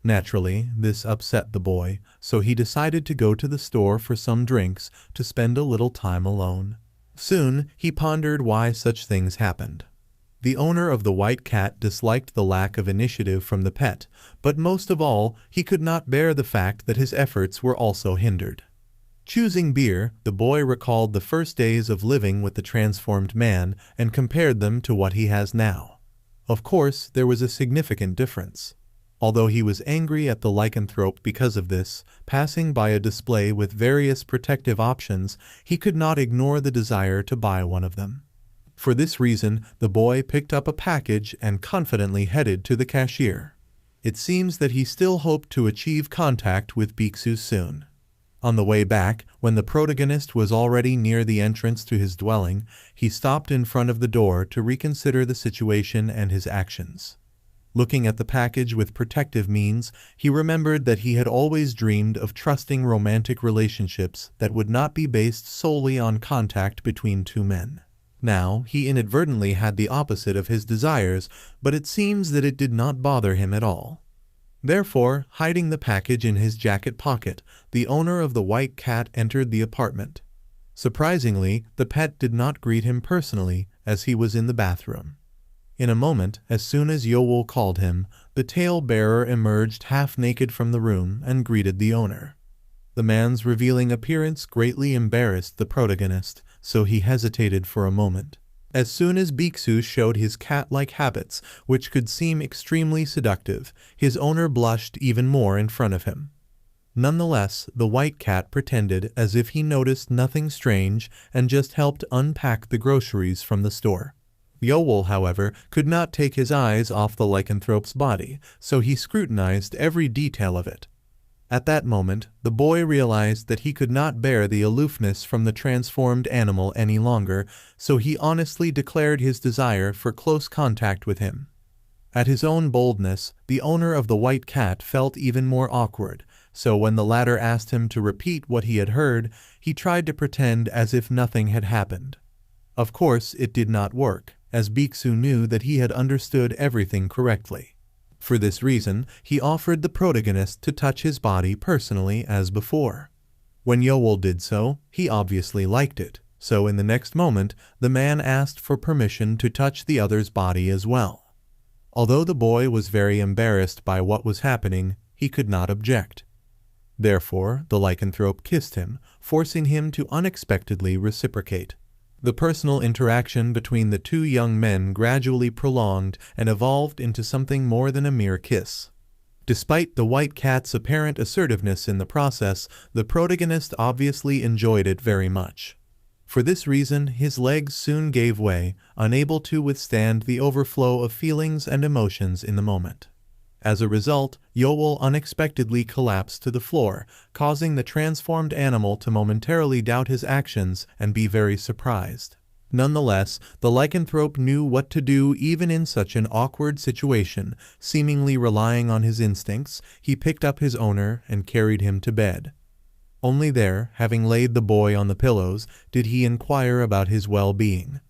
Naturally, this upset the boy, so he decided to go to the store for some drinks to spend a little time alone. Soon, he pondered why such things happened. The owner of the white cat disliked the lack of initiative from the pet, but most of all, he could not bear the fact that his efforts were also hindered. Choosing beer, the boy recalled the first days of living with the transformed man and compared them to what he has now. Of course, there was a significant difference. Although he was angry at the lycanthrope because of this, passing by a display with various protective options, he could not ignore the desire to buy one of them. For this reason, the boy picked up a package and confidently headed to the cashier. It seems that he still hoped to achieve contact with Baeksu soon. On the way back, when the protagonist was already near the entrance to his dwelling, he stopped in front of the door to reconsider the situation and his actions. Looking at the package with protective means, he remembered that he had always dreamed of trusting romantic relationships that would not be based solely on contact between two men. Now, he inadvertently had the opposite of his desires, but it seems that it did not bother him at all. Therefore, hiding the package in his jacket pocket, the owner of the white cat entered the apartment. Surprisingly, the pet did not greet him personally, as he was in the bathroom. In a moment, as soon as Yeoul called him, the tale-bearer emerged half-naked from the room and greeted the owner. The man's revealing appearance greatly embarrassed the protagonist, so he hesitated for a moment. As soon as Baeksu showed his cat-like habits, which could seem extremely seductive, his owner blushed even more in front of him. Nonetheless, the white cat pretended as if he noticed nothing strange and just helped unpack the groceries from the store. Yeoul, however, could not take his eyes off the lycanthrope's body, so he scrutinized every detail of it. At that moment, the boy realized that he could not bear the aloofness from the transformed animal any longer, so he honestly declared his desire for close contact with him. At his own boldness, the owner of the white cat felt even more awkward, so when the latter asked him to repeat what he had heard, he tried to pretend as if nothing had happened. Of course, it did not work, as Baeksu knew that he had understood everything correctly. For this reason, he offered the protagonist to touch his body personally as before. When Yeoul did so, he obviously liked it, so in the next moment, the man asked for permission to touch the other's body as well. Although the boy was very embarrassed by what was happening, he could not object. Therefore, the lycanthrope kissed him, forcing him to unexpectedly reciprocate. The personal interaction between the two young men gradually prolonged and evolved into something more than a mere kiss. Despite the white cat's apparent assertiveness in the process, the protagonist obviously enjoyed it very much. For this reason, his legs soon gave way, unable to withstand the overflow of feelings and emotions in the moment. As a result, Yeoul unexpectedly collapsed to the floor, causing the transformed animal to momentarily doubt his actions and be very surprised. Nonetheless, the lycanthrope knew what to do even in such an awkward situation. Seemingly relying on his instincts, he picked up his owner and carried him to bed. Only there, having laid the boy on the pillows, did he inquire about his well-being.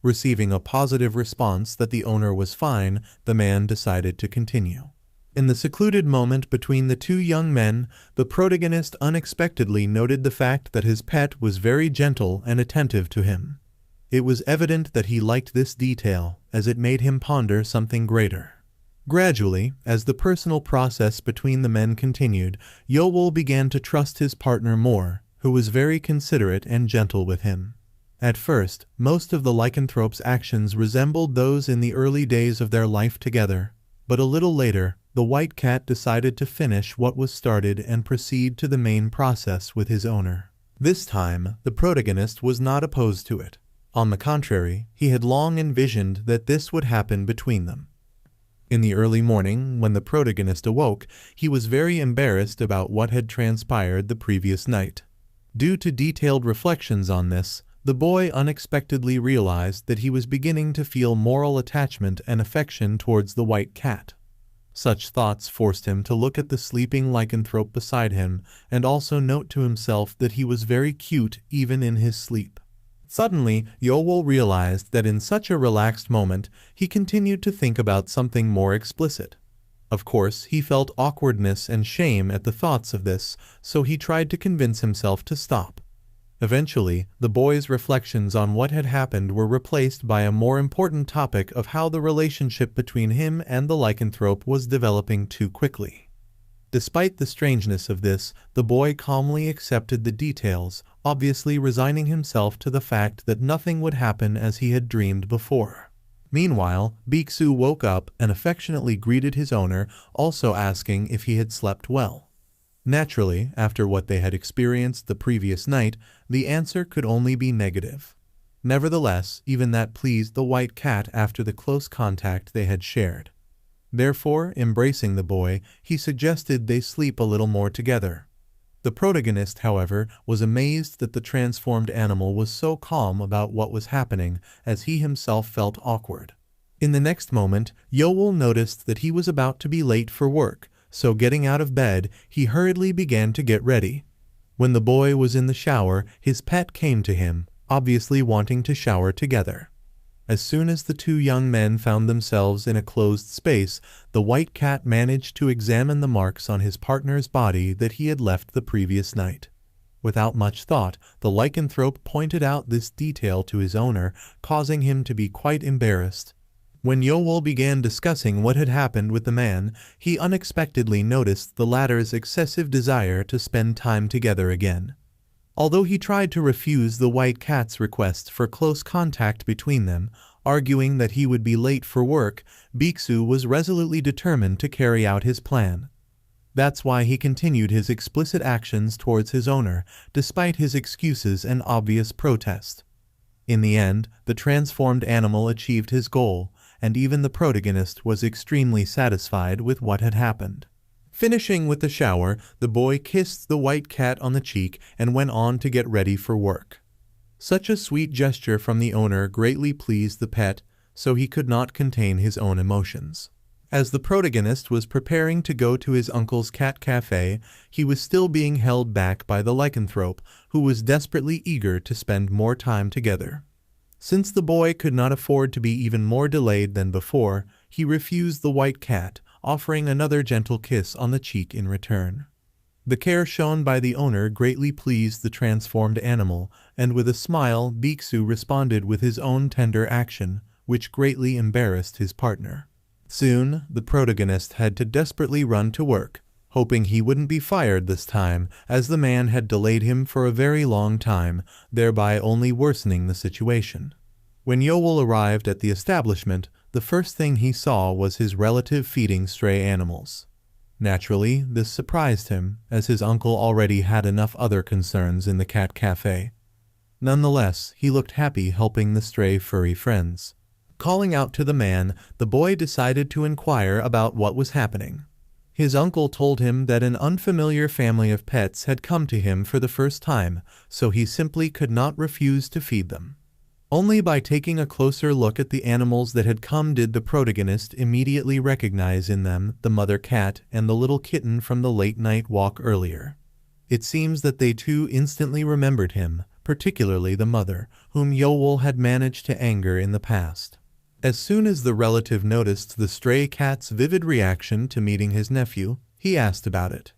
Receiving a positive response that the owner was fine, the man decided to continue. In the secluded moment between the two young men, the protagonist unexpectedly noted the fact that his pet was very gentle and attentive to him. It was evident that he liked this detail, as it made him ponder something greater. Gradually, as the personal process between the men continued, Yeoul began to trust his partner more, who was very considerate and gentle with him. At first, most of the lycanthrope's actions resembled those in the early days of their life together, but a little later, the white cat decided to finish what was started and proceed to the main process with his owner. This time, the protagonist was not opposed to it. On the contrary, he had long envisioned that this would happen between them. In the early morning, when the protagonist awoke, he was very embarrassed about what had transpired the previous night. Due to detailed reflections on this, the boy unexpectedly realized that he was beginning to feel moral attachment and affection towards the white cat. Such thoughts forced him to look at the sleeping lycanthrope beside him and also note to himself that he was very cute even in his sleep. Suddenly, Yeoul realized that in such a relaxed moment, he continued to think about something more explicit. Of course, he felt awkwardness and shame at the thoughts of this, so he tried to convince himself to stop. Eventually, the boy's reflections on what had happened were replaced by a more important topic of how the relationship between him and the lycanthrope was developing too quickly. Despite the strangeness of this, the boy calmly accepted the details, obviously resigning himself to the fact that nothing would happen as he had dreamed before. Meanwhile, Baeksu woke up and affectionately greeted his owner, also asking if he had slept well. Naturally, after what they had experienced the previous night, the answer could only be negative. Nevertheless, even that pleased the white cat after the close contact they had shared. Therefore, embracing the boy, he suggested they sleep a little more together. The protagonist, however, was amazed that the transformed animal was so calm about what was happening, as he himself felt awkward. In the next moment, Yeoul noticed that he was about to be late for work, so getting out of bed, he hurriedly began to get ready. When the boy was in the shower, his pet came to him, obviously wanting to shower together. As soon as the two young men found themselves in a closed space, the white cat managed to examine the marks on his partner's body that he had left the previous night. Without much thought, the lycanthrope pointed out this detail to his owner, causing him to be quite embarrassed. When Yeoul began discussing what had happened with the man, he unexpectedly noticed the latter's excessive desire to spend time together again. Although he tried to refuse the white cat's request for close contact between them, arguing that he would be late for work, Baeksu was resolutely determined to carry out his plan. That's why he continued his explicit actions towards his owner, despite his excuses and obvious protest. In the end, the transformed animal achieved his goal, and even the protagonist was extremely satisfied with what had happened. Finishing with the shower, the boy kissed the white cat on the cheek and went on to get ready for work. Such a sweet gesture from the owner greatly pleased the pet, so he could not contain his own emotions. As the protagonist was preparing to go to his uncle's cat cafe, he was still being held back by the lycanthrope, who was desperately eager to spend more time together. Since the boy could not afford to be even more delayed than before, he refused the white cat, offering another gentle kiss on the cheek in return. The care shown by the owner greatly pleased the transformed animal, and with a smile, Baeksu responded with his own tender action, which greatly embarrassed his partner. Soon, the protagonist had to desperately run to work, hoping he wouldn't be fired this time, as the man had delayed him for a very long time, thereby only worsening the situation. When Yeoul arrived at the establishment, the first thing he saw was his relative feeding stray animals. Naturally, this surprised him, as his uncle already had enough other concerns in the cat cafe. Nonetheless, he looked happy helping the stray furry friends. Calling out to the man, the boy decided to inquire about what was happening. His uncle told him that an unfamiliar family of pets had come to him for the first time, so he simply could not refuse to feed them. Only by taking a closer look at the animals that had come did the protagonist immediately recognize in them the mother cat and the little kitten from the late-night walk earlier. It seems that they too instantly remembered him, particularly the mother, whom Yeoul had managed to anger in the past. As soon as the relative noticed the stray cat's vivid reaction to meeting his nephew, he asked about it.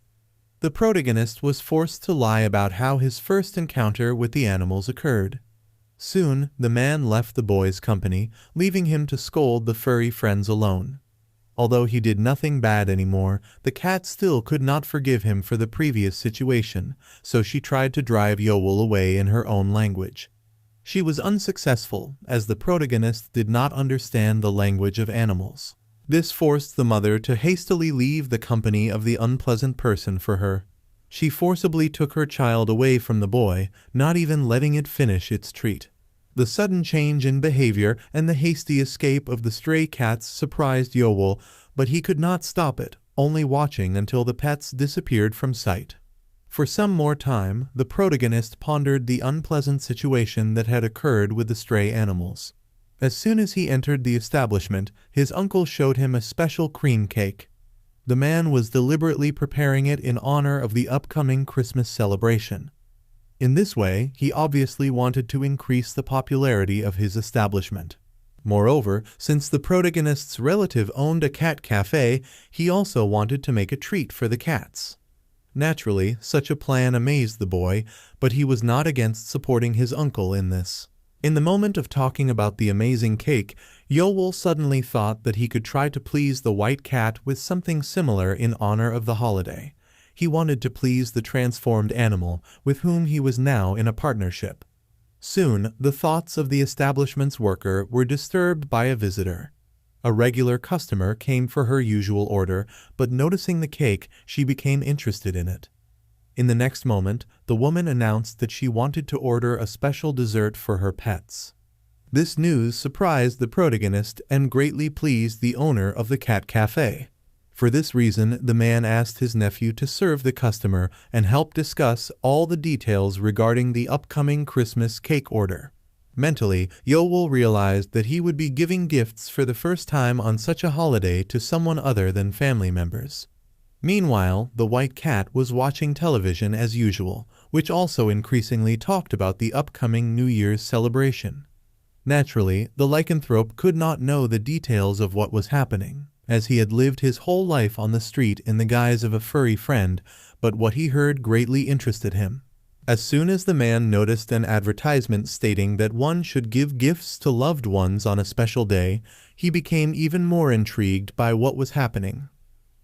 The protagonist was forced to lie about how his first encounter with the animals occurred. Soon, the man left the boy's company, leaving him to scold the furry friends alone. Although he did nothing bad anymore, the cat still could not forgive him for the previous situation, so she tried to drive Yeoul away in her own language. She was unsuccessful, as the protagonist did not understand the language of animals. This forced the mother to hastily leave the company of the unpleasant person for her. She forcibly took her child away from the boy, not even letting it finish its treat. The sudden change in behavior and the hasty escape of the stray cats surprised Yeoul, but he could not stop it, only watching until the pets disappeared from sight. For some more time, the protagonist pondered the unpleasant situation that had occurred with the stray animals. As soon as he entered the establishment, his uncle showed him a special cream cake. The man was deliberately preparing it in honor of the upcoming Christmas celebration. In this way, he obviously wanted to increase the popularity of his establishment. Moreover, since the protagonist's relative owned a cat cafe, he also wanted to make a treat for the cats. Naturally, such a plan amazed the boy, but he was not against supporting his uncle in this. In the moment of talking about the amazing cake, Yeoul suddenly thought that he could try to please the white cat with something similar in honor of the holiday. He wanted to please the transformed animal, with whom he was now in a partnership. Soon, the thoughts of the establishment's worker were disturbed by a visitor. A regular customer came for her usual order, but noticing the cake, she became interested in it. In the next moment, the woman announced that she wanted to order a special dessert for her pets. This news surprised the protagonist and greatly pleased the owner of the cat cafe. For this reason, the man asked his nephew to serve the customer and help discuss all the details regarding the upcoming Christmas cake order. Mentally, Yeoul realized that he would be giving gifts for the first time on such a holiday to someone other than family members. Meanwhile, the white cat was watching television as usual, which also increasingly talked about the upcoming New Year's celebration. Naturally, the lycanthrope could not know the details of what was happening, as he had lived his whole life on the street in the guise of a furry friend, but what he heard greatly interested him. As soon as the man noticed an advertisement stating that one should give gifts to loved ones on a special day, he became even more intrigued by what was happening.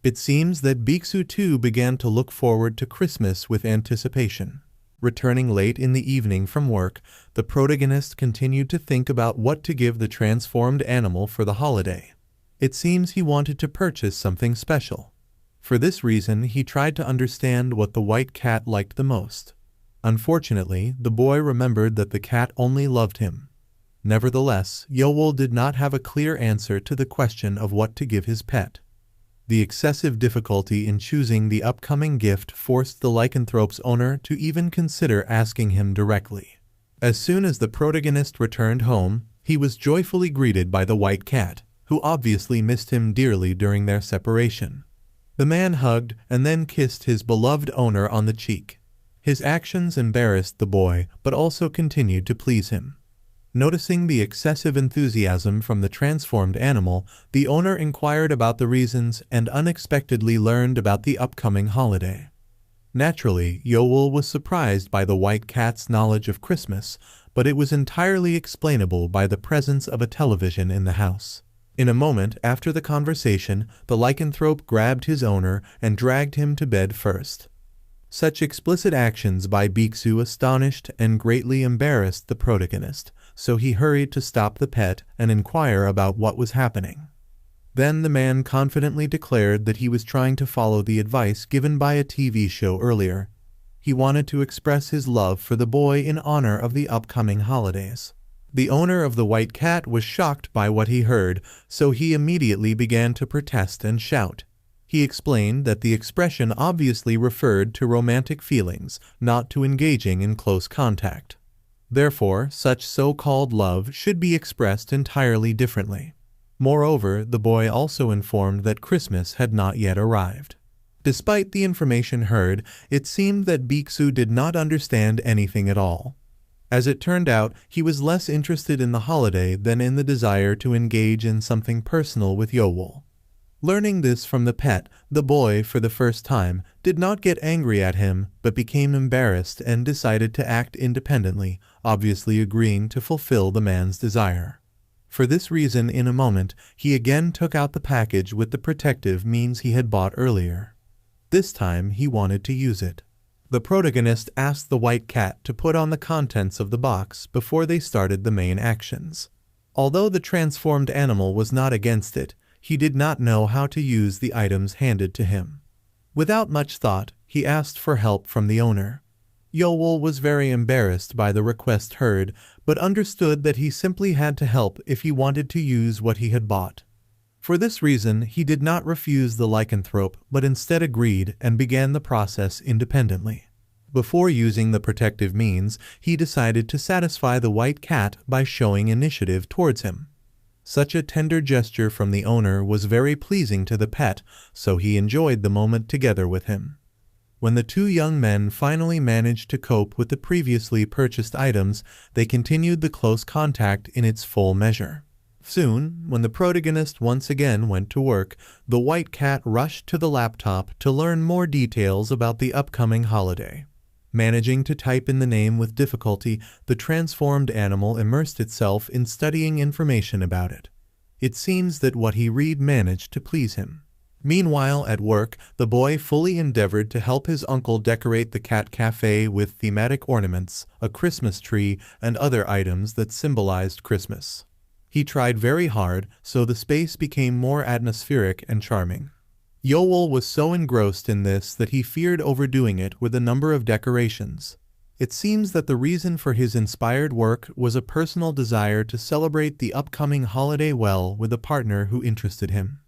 It seems that Baeksu too began to look forward to Christmas with anticipation. Returning late in the evening from work, the protagonist continued to think about what to give the transformed animal for the holiday. It seems he wanted to purchase something special. For this reason, he tried to understand what the white cat liked the most. Unfortunately, the boy remembered that the cat only loved him. Nevertheless, Yeoul did not have a clear answer to the question of what to give his pet. The excessive difficulty in choosing the upcoming gift forced the lycanthrope's owner to even consider asking him directly. As soon as the protagonist returned home, he was joyfully greeted by the white cat, who obviously missed him dearly during their separation. The man hugged and then kissed his beloved owner on the cheek. His actions embarrassed the boy, but also continued to please him. Noticing the excessive enthusiasm from the transformed animal, the owner inquired about the reasons and unexpectedly learned about the upcoming holiday. Naturally, Yeoul was surprised by the white cat's knowledge of Christmas, but it was entirely explainable by the presence of a television in the house. In a moment after the conversation, the lycanthrope grabbed his owner and dragged him to bed first. Such explicit actions by Baeksu astonished and greatly embarrassed the protagonist, so he hurried to stop the pet and inquire about what was happening. Then the man confidently declared that he was trying to follow the advice given by a TV show earlier. He wanted to express his love for the boy in honor of the upcoming holidays. The owner of the white cat was shocked by what he heard, so he immediately began to protest and shout. He explained that the expression obviously referred to romantic feelings, not to engaging in close contact. Therefore, such so-called love should be expressed entirely differently. Moreover, the boy also informed that Christmas had not yet arrived. Despite the information heard, it seemed that Baeksu did not understand anything at all. As it turned out, he was less interested in the holiday than in the desire to engage in something personal with Yeoul. Learning this from the pet, the boy, for the first time, did not get angry at him, but became embarrassed and decided to act independently, obviously agreeing to fulfill the man's desire. For this reason, in a moment, he again took out the package with the protective means he had bought earlier. This time, he wanted to use it. The protagonist asked the white cat to put on the contents of the box before they started the main actions. Although the transformed animal was not against it, he did not know how to use the items handed to him. Without much thought, he asked for help from the owner. Yeoul was very embarrassed by the request heard, but understood that he simply had to help if he wanted to use what he had bought. For this reason, he did not refuse the lycanthrope, but instead agreed and began the process independently. Before using the protective means, he decided to satisfy the white cat by showing initiative towards him. Such a tender gesture from the owner was very pleasing to the pet, so he enjoyed the moment together with him. When the two young men finally managed to cope with the previously purchased items, they continued the close contact in its full measure. Soon, when the protagonist once again went to work, the white cat rushed to the laptop to learn more details about the upcoming holiday. Managing to type in the name with difficulty, the transformed animal immersed itself in studying information about it. It seems that what he read managed to please him. Meanwhile, at work, the boy fully endeavored to help his uncle decorate the cat cafe with thematic ornaments, a Christmas tree, and other items that symbolized Christmas. He tried very hard, so the space became more atmospheric and charming. Yeoul was so engrossed in this that he feared overdoing it with a number of decorations. It seems that the reason for his inspired work was a personal desire to celebrate the upcoming holiday well with a partner who interested him.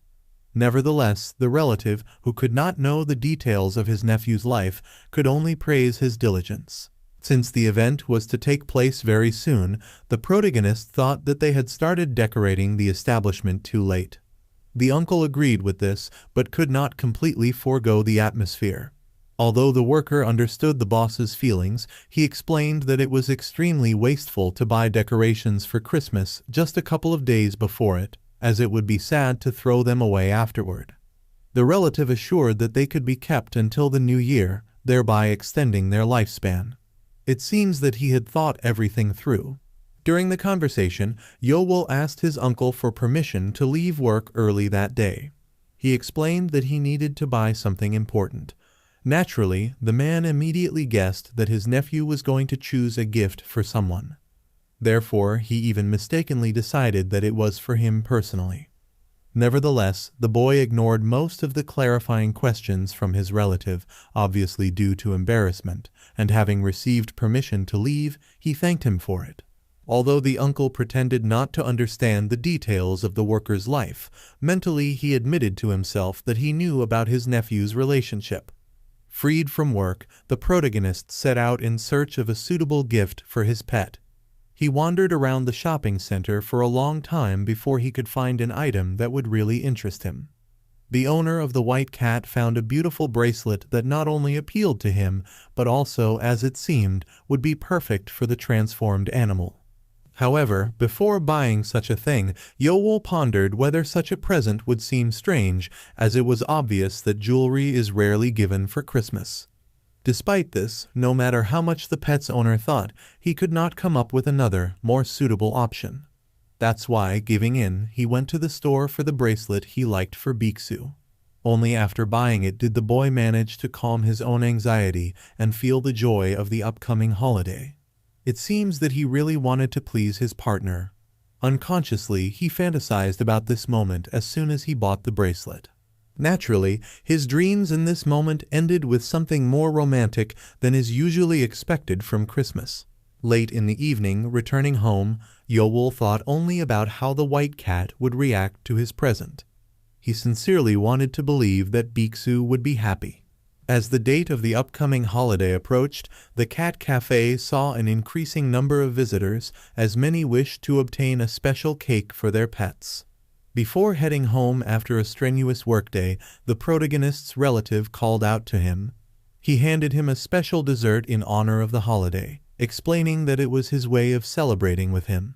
Nevertheless, the relative, who could not know the details of his nephew's life, could only praise his diligence. Since the event was to take place very soon, the protagonist thought that they had started decorating the establishment too late. The uncle agreed with this, but could not completely forego the atmosphere. Although the worker understood the boss's feelings, he explained that it was extremely wasteful to buy decorations for Christmas just a couple of days before it, as it would be sad to throw them away afterward. The relative assured that they could be kept until the new year, thereby extending their lifespan. It seems that he had thought everything through. During the conversation, Yeoul asked his uncle for permission to leave work early that day. He explained that he needed to buy something important. Naturally, the man immediately guessed that his nephew was going to choose a gift for someone. Therefore, he even mistakenly decided that it was for him personally. Nevertheless, the boy ignored most of the clarifying questions from his relative, obviously due to embarrassment, and having received permission to leave, he thanked him for it. Although the uncle pretended not to understand the details of the worker's life, mentally he admitted to himself that he knew about his nephew's relationship. Freed from work, the protagonist set out in search of a suitable gift for his pet. He wandered around the shopping center for a long time before he could find an item that would really interest him. The owner of the white cat found a beautiful bracelet that not only appealed to him, but also, as it seemed, would be perfect for the transformed animal. However, before buying such a thing, Yeoul pondered whether such a present would seem strange, as it was obvious that jewelry is rarely given for Christmas. Despite this, no matter how much the pet's owner thought, he could not come up with another, more suitable option. That's why, giving in, he went to the store for the bracelet he liked for Baeksu. Only after buying it did the boy manage to calm his own anxiety and feel the joy of the upcoming holiday. It seems that he really wanted to please his partner. Unconsciously, he fantasized about this moment as soon as he bought the bracelet. Naturally, his dreams in this moment ended with something more romantic than is usually expected from Christmas. Late in the evening, returning home, Yeoul thought only about how the white cat would react to his present. He sincerely wanted to believe that Baeksu would be happy. As the date of the upcoming holiday approached, the cat cafe saw an increasing number of visitors, as many wished to obtain a special cake for their pets. Before heading home after a strenuous workday, the protagonist's relative called out to him. He handed him a special dessert in honor of the holiday, explaining that it was his way of celebrating with him.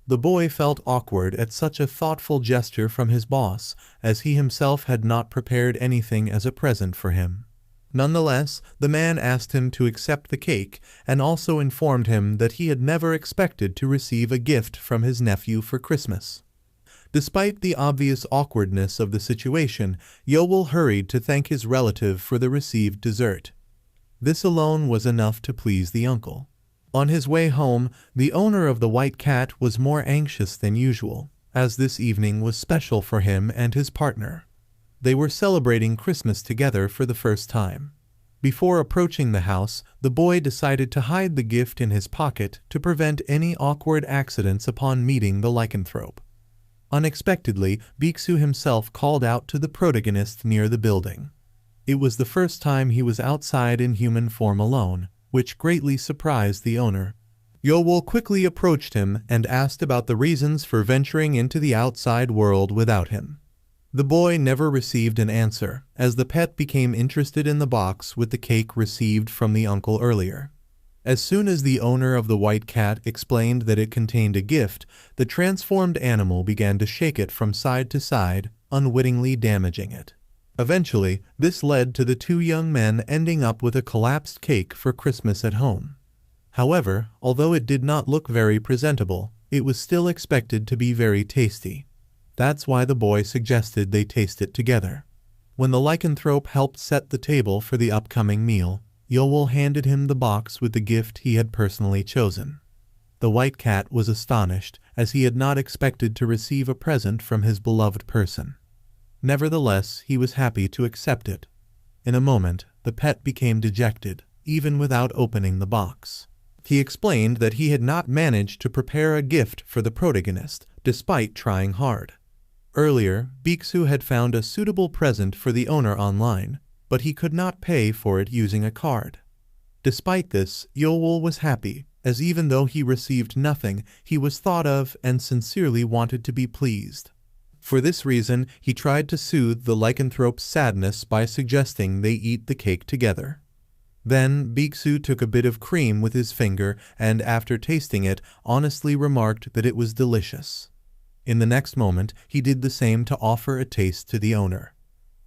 The boy felt awkward at such a thoughtful gesture from his boss, as he himself had not prepared anything as a present for him. Nonetheless, the man asked him to accept the cake and also informed him that he had never expected to receive a gift from his nephew for Christmas. Despite the obvious awkwardness of the situation, Yeoul hurried to thank his relative for the received dessert. This alone was enough to please the uncle. On his way home, the owner of the white cat was more anxious than usual, as this evening was special for him and his partner. They were celebrating Christmas together for the first time. Before approaching the house, the boy decided to hide the gift in his pocket to prevent any awkward accidents upon meeting the lycanthrope. Unexpectedly, Baeksu himself called out to the protagonist near the building. It was the first time he was outside in human form alone, which greatly surprised the owner. Yeoul quickly approached him and asked about the reasons for venturing into the outside world without him. The boy never received an answer, as the pet became interested in the box with the cake received from the uncle earlier. As soon as the owner of the white cat explained that it contained a gift, the transformed animal began to shake it from side to side, unwittingly damaging it. Eventually, this led to the two young men ending up with a collapsed cake for Christmas at home. However, although it did not look very presentable, it was still expected to be very tasty. That's why the boy suggested they taste it together. When the lycanthrope helped set the table for the upcoming meal, Yeoul handed him the box with the gift he had personally chosen. The white cat was astonished, as he had not expected to receive a present from his beloved person. Nevertheless, he was happy to accept it. In a moment, the pet became dejected, even without opening the box. He explained that he had not managed to prepare a gift for the protagonist, despite trying hard. Earlier, Baeksu had found a suitable present for the owner online, but he could not pay for it using a card. Despite this, Yeoul was happy, as even though he received nothing, he was thought of and sincerely wanted to be pleased. For this reason, he tried to soothe the lycanthrope's sadness by suggesting they eat the cake together. Then, Baeksu took a bit of cream with his finger and, after tasting it, honestly remarked that it was delicious. In the next moment, he did the same to offer a taste to the owner.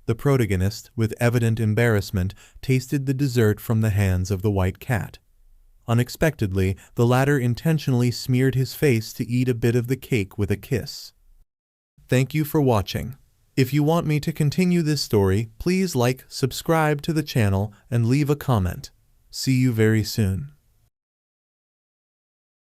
The protagonist, with evident embarrassment, tasted the dessert from the hands of the white cat. Unexpectedly, the latter intentionally smeared his face to eat a bit of the cake with a kiss. Thank you for watching. If you want me to continue this story, please like, subscribe to the channel, and leave a comment. See you very soon.